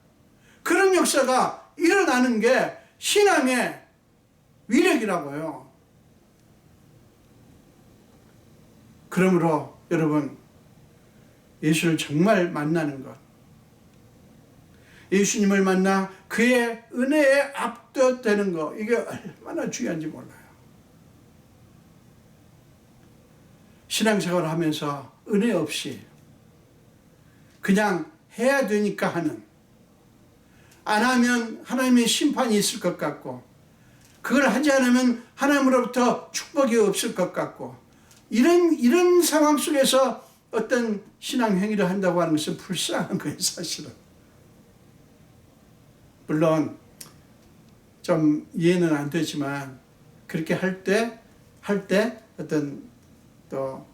그런 역사가 일어나는 게 신앙의 위력이라고요. 그러므로 여러분, 예수를 정말 만나는 것, 예수님을 만나 그의 은혜에 압도되는 것, 이게 얼마나 중요한지 몰라요. 신앙생활을 하면서 은혜 없이 그냥 해야 되니까 하는, 안 하면 하나님의 심판이 있을 것 같고, 그걸 하지 않으면 하나님으로부터 축복이 없을 것 같고, 이런 상황 속에서 어떤 신앙 행위를 한다고 하는 것은 불쌍한 거예요, 사실은. 물론 좀 이해는 안 되지만 그렇게 할 때 어떤 또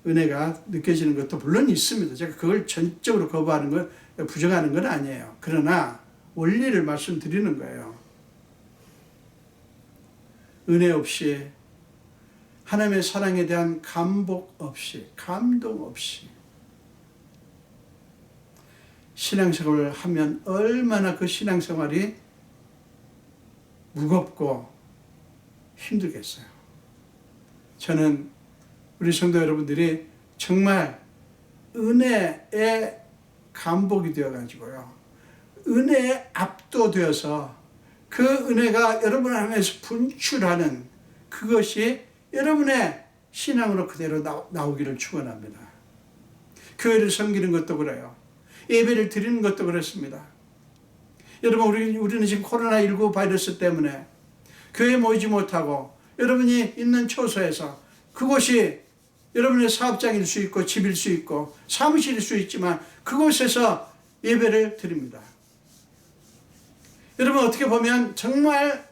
은혜가 느껴지는 것도 물론 있습니다. 제가 그걸 전적으로 거부하는 건, 부정하는 건 아니에요. 그러나 원리를 말씀드리는 거예요. 은혜 없이, 하나님의 사랑에 대한 감복 없이, 감동 없이 신앙생활을 하면 얼마나 그 신앙생활이 무겁고 힘들겠어요. 저는 우리 성도 여러분들이 정말 은혜의 감복이 되어가지고요, 은혜에 압도되어서 그 은혜가 여러분 안에서 분출하는 그것이 여러분의 신앙으로 그대로 나오기를 축원합니다. 교회를 섬기는 것도 그래요. 예배를 드리는 것도 그렇습니다. 여러분, 우리는 지금 코로나19 바이러스 때문에 교회에 모이지 못하고 여러분이 있는 처소에서, 그곳이 여러분의 사업장일 수 있고 집일 수 있고 사무실일 수 있지만 그곳에서 예배를 드립니다. 여러분, 어떻게 보면 정말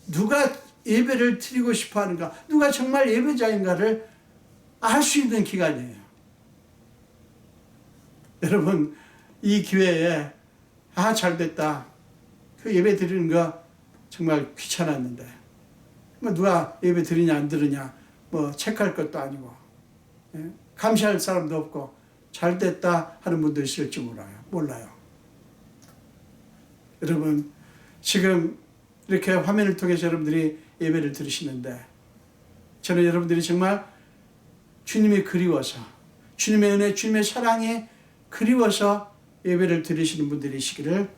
누가 예배를 드리고 싶어 하는가, 누가 정말 예배자인가를 알 수 있는 기간이에요. 여러분, 이 기회에 잘됐다, 그 예배 드리는 거 정말 귀찮았는데 뭐 누가 예배 드리냐 안 드리냐 뭐 체크할 것도 아니고, 감시할 사람도 없고 잘됐다 하는 분도 있을지 몰라요. 여러분, 지금 이렇게 화면을 통해서 여러분들이 예배를 들으시는데, 저는 여러분들이 정말 주님이 그리워서, 주님의 은혜, 주님의 사랑이 그리워서 예배를 드리시는 분들이시기를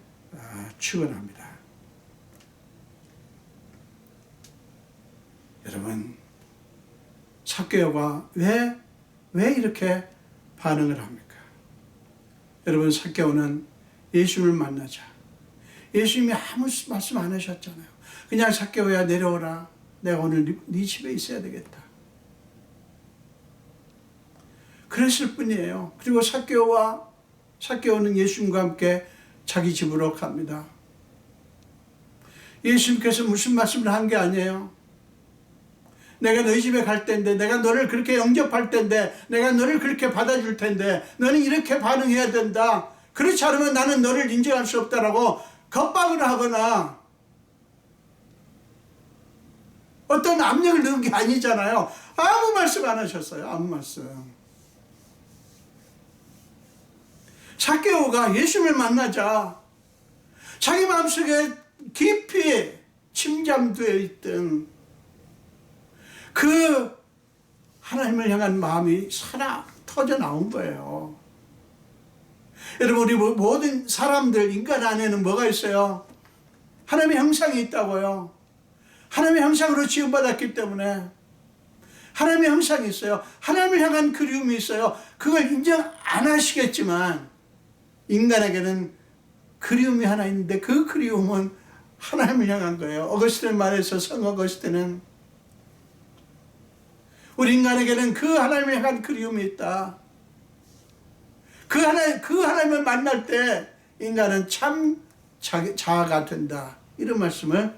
축원합니다. 여러분, 삭개오가 왜 이렇게 반응을 합니까? 여러분, 삭개오는 예수님을 만나자, 예수님이 아무 말씀 안 하셨잖아요. 그냥 삭개오야 내려오라, 내가 오늘 네 집에 있어야 되겠다, 그랬을 뿐이에요. 그리고 삭개오는 예수님과 함께 자기 집으로 갑니다. 예수님께서 무슨 말씀을 한 게 아니에요. 내가 너희 집에 갈 텐데, 내가 너를 그렇게 영접할 텐데, 내가 너를 그렇게 받아줄 텐데 너는 이렇게 반응해야 된다, 그렇지 않으면 나는 너를 인정할 수 없다라고 겁박을 하거나 어떤 압력을 넣은 게 아니잖아요. 아무 말씀 안 하셨어요. 아무 말씀. 삭개오가 예수님을 만나자 자기 마음속에 깊이 침잠되어 있던 그 하나님을 향한 마음이 터져 나온 거예요. 여러분, 우리 모든 사람들, 인간 안에는 뭐가 있어요? 하나님의 형상이 있다고요. 하나님의 형상으로 지음받았기 때문에 하나님의 형상이 있어요. 하나님을 향한 그리움이 있어요. 그걸 인정 안 하시겠지만 인간에게는 그리움이 하나 있는데, 그 그리움은 하나님을 향한 거예요. 어거스틴 말해서, 성 어거스틴은 우리 인간에게는 그 하나님을 향한 그리움이 있다. 그 하나님을 만날 때 인간은 참 자아가 된다, 이런 말씀을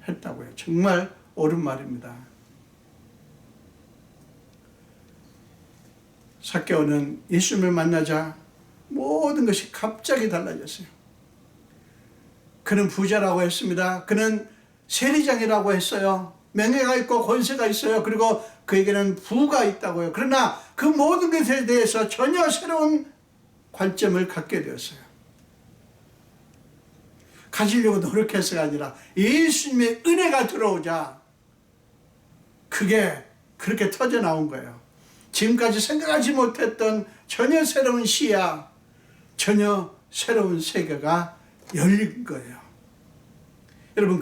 했다고요. 정말 옳은 말입니다. 삭개오는 예수님을 만나자 모든 것이 갑자기 달라졌어요. 그는 부자라고 했습니다. 그는 세리장이라고 했어요. 명예가 있고 권세가 있어요. 그리고 그에게는 부가 있다고요. 그러나 그 모든 것에 대해서 전혀 새로운 관점을 갖게 되었어요. 가지려고 노력해서가 아니라 예수님의 은혜가 들어오자 그게 그렇게 터져 나온 거예요. 지금까지 생각하지 못했던 전혀 새로운 시야, 전혀 새로운 세계가 열린 거예요. 여러분,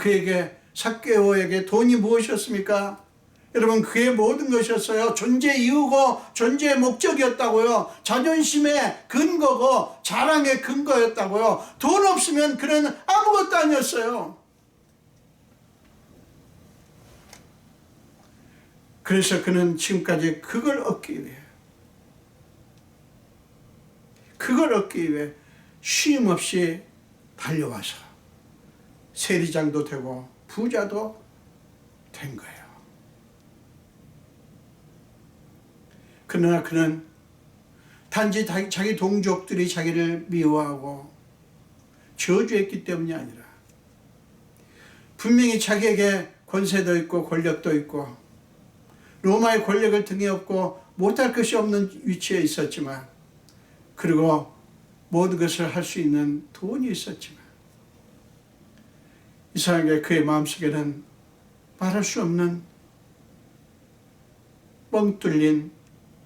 삭개오에게 돈이 무엇이었습니까? 여러분, 그의 모든 것이었어요. 존재 이유고 존재의 목적이었다고요. 자존심의 근거고 자랑의 근거였다고요. 돈 없으면 그는 아무것도 아니었어요. 그래서 그는 지금까지 그걸 얻기 위해 쉼 없이 달려와서 세리장도 되고 부자도 된 거예요. 그러나 그는 단지 자기 동족들이 자기를 미워하고 저주했기 때문이 아니라, 분명히 자기에게 권세도 있고 권력도 있고 로마의 권력을 등에 업고 못할 것이 없는 위치에 있었지만, 그리고 모든 것을 할 수 있는 돈이 있었지만, 이상하게 그의 마음속에는 말할 수 없는 뻥 뚫린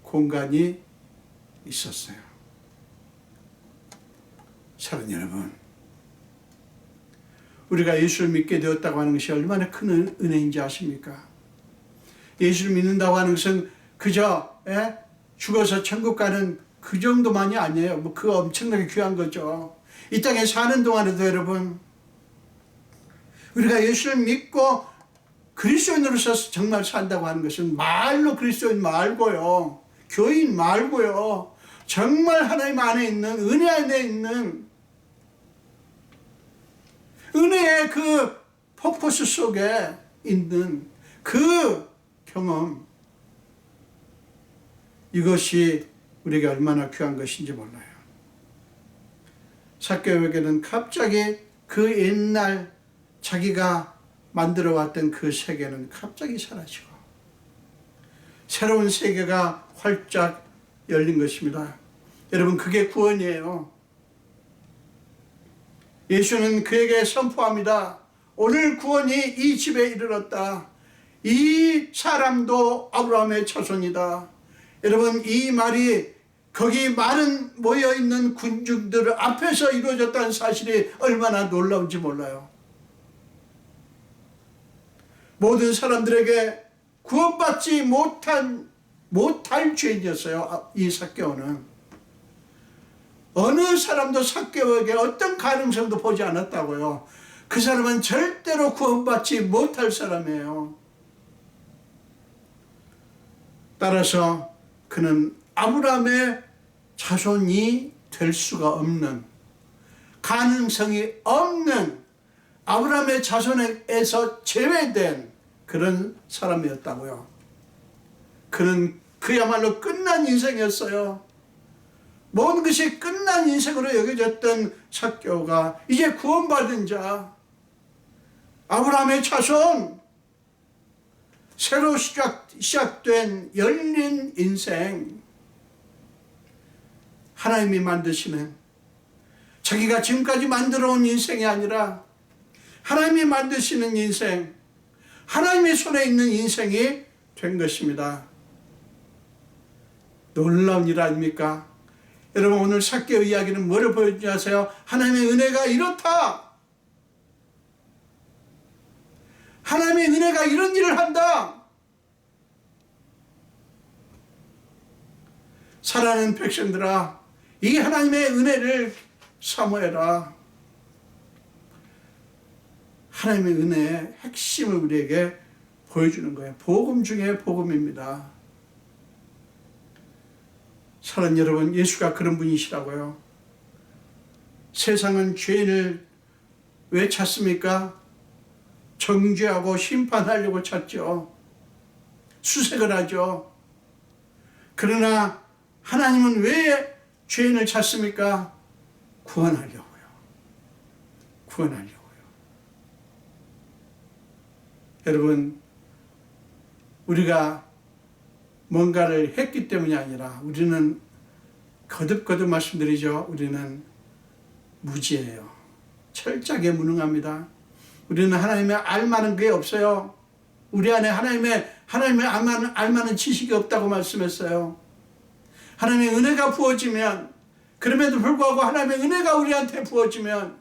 공간이 있었어요. 사랑하는 여러분, 우리가 예수를 믿게 되었다고 하는 것이 얼마나 큰 은혜인지 아십니까? 예수를 믿는다고 하는 것은 그저 죽어서 천국 가는 그 정도만이 아니에요. 뭐 그 엄청나게 귀한 거죠. 이 땅에 사는 동안에도 여러분, 우리가 예수를 믿고 그리스도인으로서 정말 산다고 하는 것은 말로 그리스도인 말고요, 교인 말고요, 정말 하나님 안에 있는, 은혜 안에 있는 은혜의 그 폭포수 속에 있는 그 경험, 이것이 우리에게 얼마나 귀한 것인지 몰라요. 삭개오에게는 갑자기 그 옛날 자기가 만들어 왔던 그 세계는 갑자기 사라지고 새로운 세계가 활짝 열린 것입니다. 여러분, 그게 구원이에요. 예수는 그에게 선포합니다. 오늘 구원이 이 집에 이르렀다. 이 사람도 아브라함의 자손이다. 여러분, 이 말이 거기 많은 모여있는 군중들 앞에서 이루어졌다는 사실이 얼마나 놀라운지 몰라요. 모든 사람들에게 구원받지 못할 죄인이었어요. 이 삭개오는. 어느 사람도 삭개오에게 어떤 가능성도 보지 않았다고요. 그 사람은 절대로 구원받지 못할 사람이에요. 따라서 그는 아브라함의 자손이 될 수가 없는, 가능성이 없는, 아브라함의 자손에서 제외된 그런 사람이었다고요. 그는 그야말로 끝난 인생이었어요. 모든 것이 끝난 인생으로 여겨졌던 삭개오가 이제 구원받은 자, 아브라함의 자손, 새로 시작된 열린 인생, 하나님이 만드시는, 자기가 지금까지 만들어온 인생이 아니라 하나님이 만드시는 인생, 하나님의 손에 있는 인생이 된 것입니다. 놀라운 일 아닙니까? 여러분, 오늘 삭개오 이야기는 뭐를 보여주지 아세요? 하나님의 은혜가 이렇다. 하나님의 은혜가 이런 일을 한다. 사랑하는 백성들아, 이 하나님의 은혜를 사모해라. 하나님의 은혜의 핵심을 우리에게 보여주는 거예요. 복음 중에 복음입니다. 사랑하는 여러분, 예수가 그런 분이시라고요. 세상은 죄인을 왜 찾습니까? 정죄하고 심판하려고 찾죠. 수색을 하죠. 그러나 하나님은 왜 죄인을 찾습니까? 구원하려고요. 구원하려고요. 여러분, 우리가 뭔가를 했기 때문이 아니라 우리는 거듭거듭 말씀드리죠. 우리는 무지예요. 철저하게 무능합니다. 우리는 하나님의 알만한 게 없어요. 우리 안에 하나님의 알만한 지식이 없다고 말씀했어요. 하나님의 은혜가 부어지면, 그럼에도 불구하고 하나님의 은혜가 우리한테 부어지면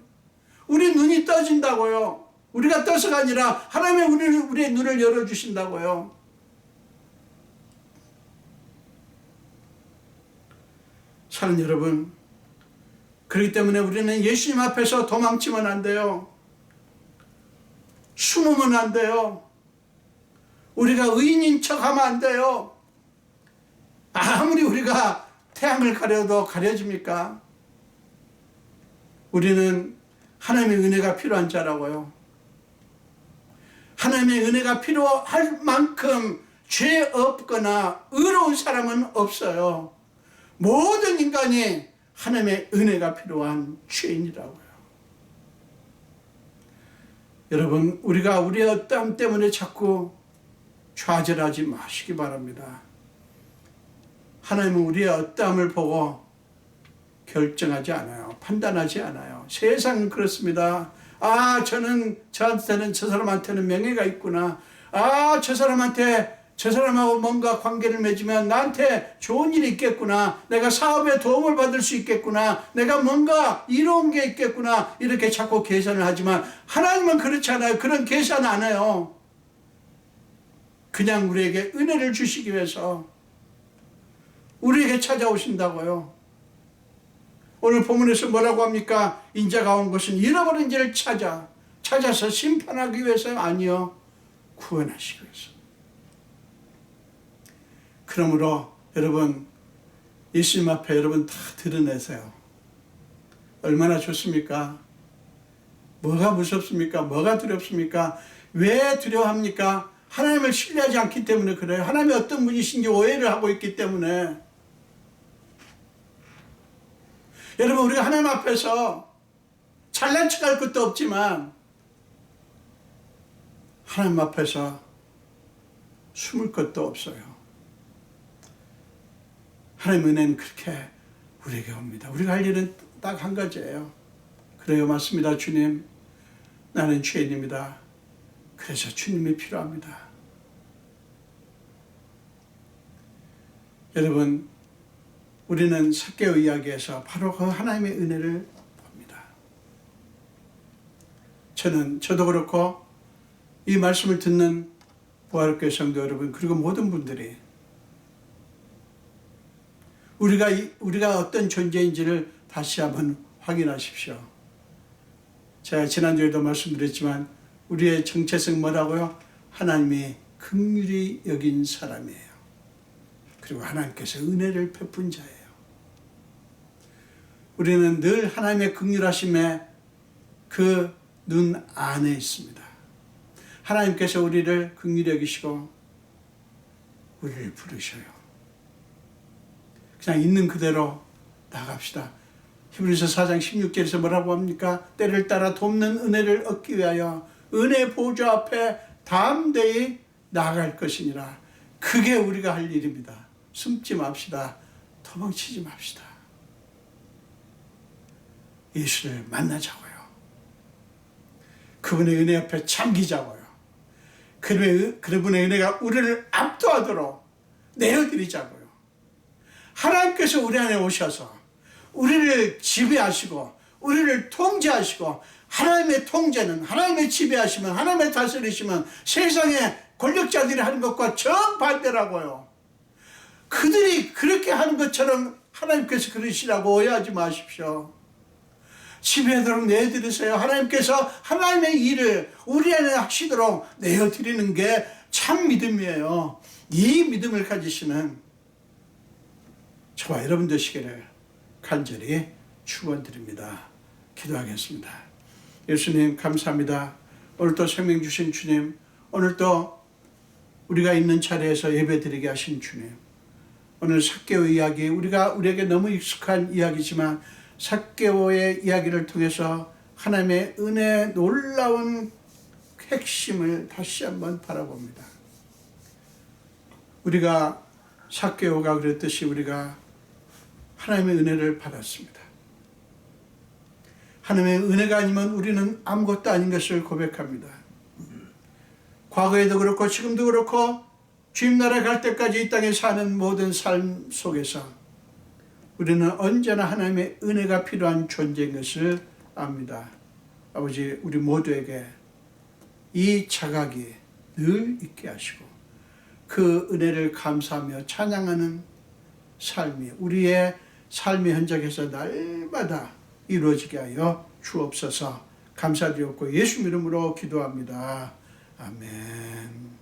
우리 눈이 떠진다고요. 우리가 떠서가 아니라 하나님의 우리의 눈을 열어주신다고요. 사랑하는 여러분, 그렇기 때문에 우리는 예수님 앞에서 도망치면 안 돼요. 숨으면 안 돼요. 우리가 의인인 척하면 안 돼요. 아무리 우리가 태양을 가려도 가려집니까? 우리는 하나님의 은혜가 필요한 자라고요. 하나님의 은혜가 필요할 만큼 죄 없거나 의로운 사람은 없어요. 모든 인간이 하나님의 은혜가 필요한 죄인이라고요. 여러분, 우리가 우리의 어떠함 때문에 자꾸 좌절하지 마시기 바랍니다. 하나님은 우리의 어떠함을 보고 결정하지 않아요. 판단하지 않아요. 세상은 그렇습니다. 저한테는 저 사람한테는 명예가 있구나. 저 사람하고 뭔가 관계를 맺으면 나한테 좋은 일이 있겠구나. 내가 사업에 도움을 받을 수 있겠구나. 내가 뭔가 이로운 게 있겠구나. 이렇게 자꾸 계산을 하지만 하나님은 그렇지 않아요. 그런 계산 안 해요. 그냥 우리에게 은혜를 주시기 위해서 우리에게 찾아오신다고요. 오늘 본문에서 뭐라고 합니까? 인자가 온 것은 잃어버린 자를 찾아서 심판하기 위해서 아니요 구원하시기 위해서. 그러므로 여러분 예수님 앞에 여러분 다 드러내세요. 얼마나 좋습니까? 뭐가 무섭습니까? 뭐가 두렵습니까? 왜 두려워합니까? 하나님을 신뢰하지 않기 때문에 그래요. 하나님이 어떤 분이신지 오해를 하고 있기 때문에. 여러분 우리가 하나님 앞에서 잘난 척할 것도 없지만 하나님 앞에서 숨을 것도 없어요. 하나님 은혜는 그렇게 우리에게 옵니다. 우리가 할 일은 딱 한 가지예요. 그래요, 맞습니다. 주님, 나는 죄인입니다. 그래서 주님이 필요합니다. 여러분, 우리는 삭개오 이야기에서 바로 그 하나님의 은혜를 봅니다. 저도 그렇고 이 말씀을 듣는 부활교회 성도 여러분, 그리고 모든 분들이 우리가 어떤 존재인지를 다시 한번 확인하십시오. 제가 지난주에도 말씀드렸지만 우리의 정체성 뭐라고요? 하나님이 긍휼히 여긴 사람이에요. 그리고 하나님께서 은혜를 베푼 자예요. 우리는 늘 하나님의 긍휼하심에 그 눈 안에 있습니다. 하나님께서 우리를 긍휼히 여기시고 우리를 부르셔요. 그냥 있는 그대로 나갑시다. 히브리서 4장 16절에서 뭐라고 합니까? 때를 따라 돕는 은혜를 얻기 위하여 은혜 보좌 앞에 담대히 나아갈 것이니라. 그게 우리가 할 일입니다. 숨지 맙시다. 도망치지 맙시다. 예수를 만나자고요. 그분의 은혜 옆에 잠기자고요. 그분의 은혜가 우리를 압도하도록 내어드리자고요. 하나님께서 우리 안에 오셔서 우리를 지배하시고 우리를 통제하시고, 하나님의 통제는, 하나님의 지배하시면, 하나님의 다스리시면 세상의 권력자들이 하는 것과 정반대라고요. 그들이 그렇게 하는 것처럼 하나님께서 그러시라고 오해하지 마십시오. 지배하도록 내어드리세요. 하나님께서 하나님의 일을 우리 안에 하시도록 내어드리는 게 참 믿음이에요. 이 믿음을 가지시는 저와 여러분 되시기를 간절히 축원드립니다. 기도하겠습니다. 예수님 감사합니다. 오늘 또 생명 주신 주님, 오늘 또 우리가 있는 자리에서 예배드리게 하신 주님, 오늘 삭개오 이야기, 우리에게 너무 익숙한 이야기지만 삭개오의 이야기를 통해서 하나님의 은혜의 놀라운 핵심을 다시 한번 바라봅니다. 우리가 삭개오가 그랬듯이 우리가 하나님의 은혜를 받았습니다. 하나님의 은혜가 아니면 우리는 아무것도 아닌 것을 고백합니다. 과거에도 그렇고 지금도 그렇고 주님 나라에 갈 때까지 이 땅에 사는 모든 삶 속에서 우리는 언제나 하나님의 은혜가 필요한 존재인 것을 압니다. 아버지, 우리 모두에게 이 자각이 늘 있게 하시고 그 은혜를 감사하며 찬양하는 삶이 우리의 삶의 현장에서 날마다 이루어지게 하여 주옵소서. 감사드렸고 예수 이름으로 기도합니다. 아멘.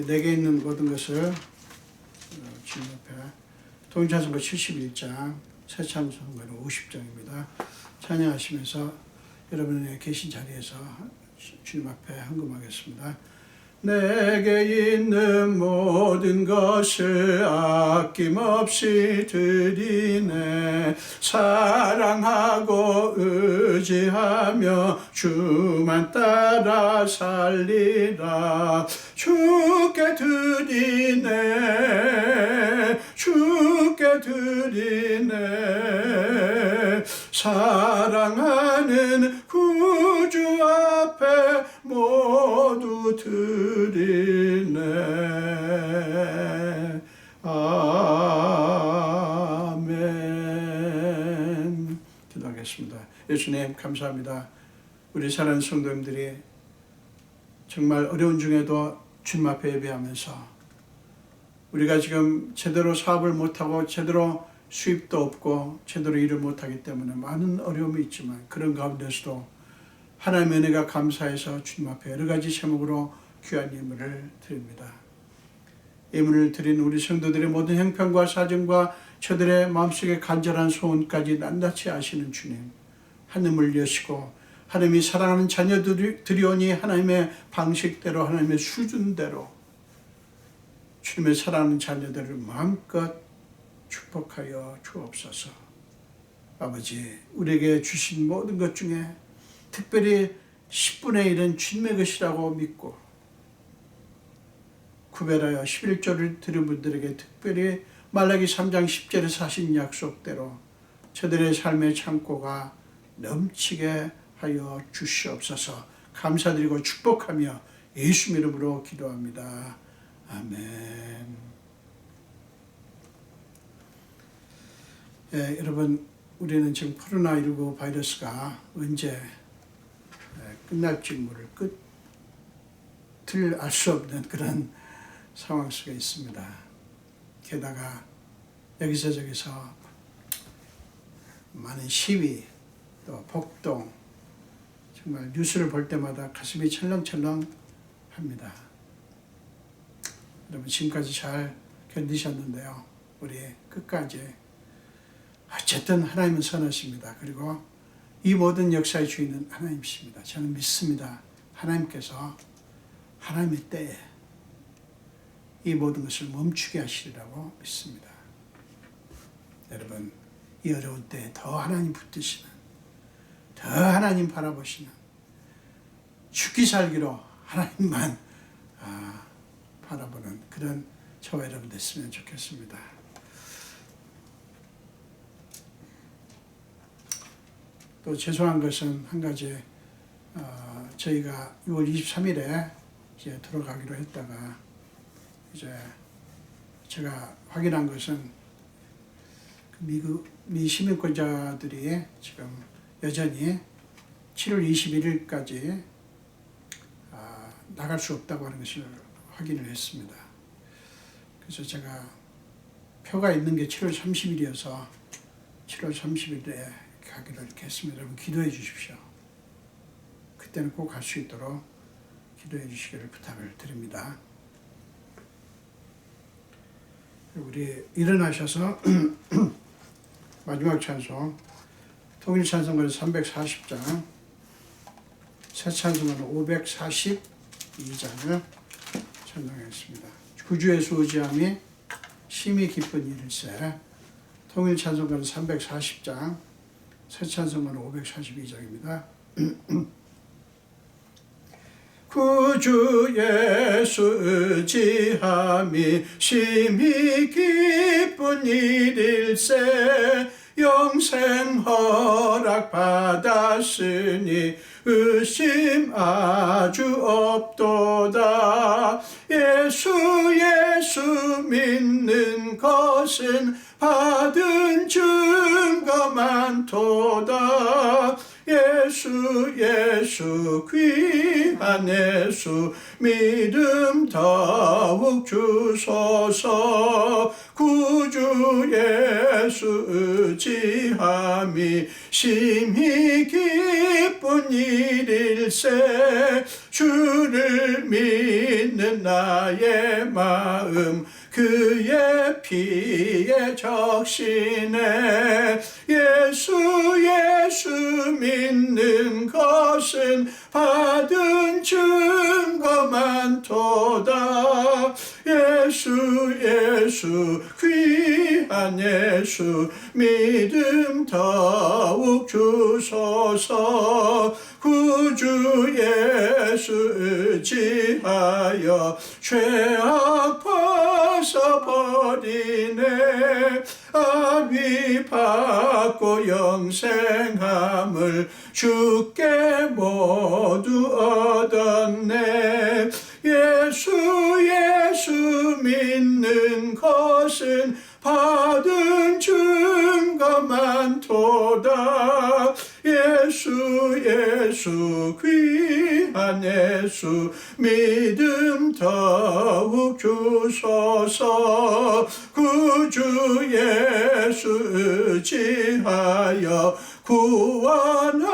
내게 있는 모든 것을 주님 앞에 통일찬송가 71장, 새찬송가는 50장입니다. 찬양하시면서 여러분의 계신 자리에서 주님 앞에 헌금하겠습니다. 내게 있는 모든 것을 아낌없이 드리네. 사랑하고 의지하며 주만 따라 살리라. 주께 드리네. 주께 드리네. 사랑하는 구주 앞에 모두 드리네. 아멘. 기도하겠습니다. 예수님 감사합니다. 우리 사랑하는 성도님들이 정말 어려운 중에도 주님 앞에 예배하면서 우리가 지금 제대로 사업을 못하고 제대로 수입도 없고 제대로 일을 못하기 때문에 많은 어려움이 있지만 그런 가운데서도 하나님의 은혜가 감사해서 주님 앞에 여러 가지 제목으로 귀한 예물을 드립니다. 예물을 드린 우리 성도들의 모든 형편과 사정과 저들의 마음속에 간절한 소원까지 낱낱이 아시는 주님, 하늘을 여시고 하나님이 사랑하는 자녀들이 오니 하나님의 방식대로 하나님의 수준대로 주님의 사랑하는 자녀들을 마음껏 축복하여 주옵소서. 아버지, 우리에게 주신 모든 것 중에 특별히 10분의 1은 주님의 것이라고 믿고 구별하여 11조를 들은 분들에게 특별히 말라기 3장 10절에서 하신 약속대로 저들의 삶의 창고가 넘치게 하여 주시옵소서. 감사드리고 축복하며 예수 이름으로 기도합니다. 아멘. 예, 여러분, 우리는 지금 코로나19 바이러스가 언제 끝날지 모를 끝을 알 수 없는 그런 상황 속에 있습니다. 게다가 여기서 저기서 많은 시위, 또 폭동, 정말 뉴스를 볼 때마다 가슴이 철렁철렁 합니다. 여러분, 지금까지 잘 견디셨는데요. 우리 끝까지 어쨌든 하나님은 선하십니다. 그리고 이 모든 역사의 주인은 하나님이십니다. 저는 믿습니다. 하나님께서 하나님의 때에 이 모든 것을 멈추게 하시리라고 믿습니다. 여러분, 이 어려운 때에 더 하나님 붙드시는, 더 하나님 바라보시는, 죽기 살기로 하나님만 바라보는 그런 저와 여러분 됐으면 좋겠습니다. 또 죄송한 것은 한 가지, 저희가 6월 23일에 이제 들어가기로 했다가 이제 제가 확인한 것은 미 시민권자들이 지금 여전히 7월 21일까지 나갈 수 없다고 하는 것을 확인을 했습니다. 그래서 제가 표가 있는 게 7월 30일이어서 7월 30일에 가기로 이렇게 했습니다. 여러분 기도해 주십시오. 그때는 꼭 갈 수 있도록 기도해 주시기를 부탁을 드립니다. 우리 일어나셔서 마지막 찬송 통일 찬송가 340장 새 찬송가 542장을 찬송하겠습니다. 구주의 수호지함이 심히 기쁜 일일세. 통일 찬송가 340장 새 찬송가 542장입니다. 구주의 수지함이 심히 기쁜 일일세. 영생 허락 받았으니 의심 아주 없도다. 예수 믿는 것은 받은 증거 많도다. 예수 귀한 예수 믿음 더욱 주소서. 구주 예수 의지함이 심히 기쁜 일일세. 주를 믿는 나의 마음 그의 피에 적시네. 예수 믿는 것은 받은 증거 많도다. 예수 귀한 예수 믿음 더욱 주소서. 구주 예수 의지하여 죄악 벗어버리네. 아비 받고 영생함을 주께 모두 얻었네. 예수 믿는 것은 받은 증거 많도다. 예수 예수 귀한 예수 믿음 더욱 주소서. 구주 예수 의지하여 구원함을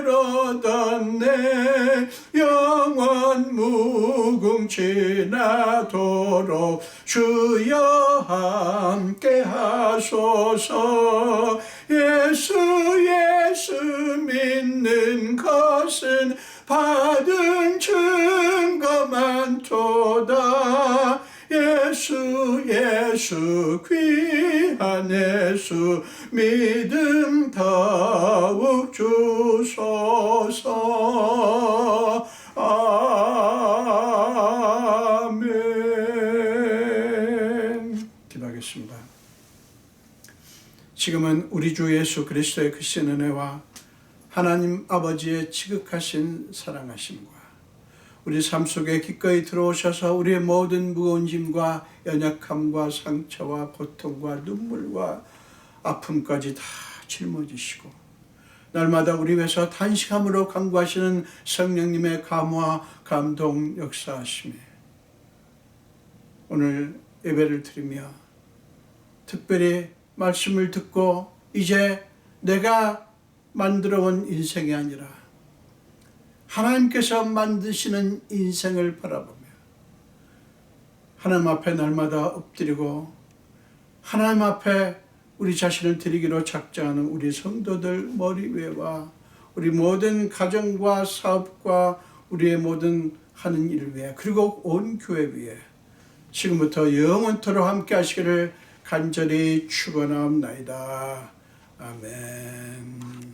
얻었네. 영원 무궁지나도록 주여 함께 하소서. 예수 믿는 것은 받은 증거 많도다. 예수 귀한 예수 믿음 더욱 주소서. 아멘. 기도하겠습니다. 지금은 우리 주 예수 그리스도의 크신 은혜와 하나님 아버지의 지극하신 사랑하심과 우리 삶 속에 기꺼이 들어오셔서 우리의 모든 무거운 짐과 연약함과 상처와 고통과 눈물과 아픔까지 다 짊어지시고 날마다 우리 위해서 탄식함으로 간구하시는 성령님의 감화 감동 역사하심에 오늘 예배를 드리며 특별히 말씀을 듣고 이제 내가 만들어온 인생이 아니라 하나님께서 만드시는 인생을 바라보며 하나님 앞에 날마다 엎드리고 하나님 앞에 우리 자신을 드리기로 작정하는 우리 성도들 머리 위에와 우리 모든 가정과 사업과 우리의 모든 하는 일을 위해 그리고 온 교회 위에 지금부터 영원토록 함께 하시기를 간절히 축원하옵나이다. 아멘.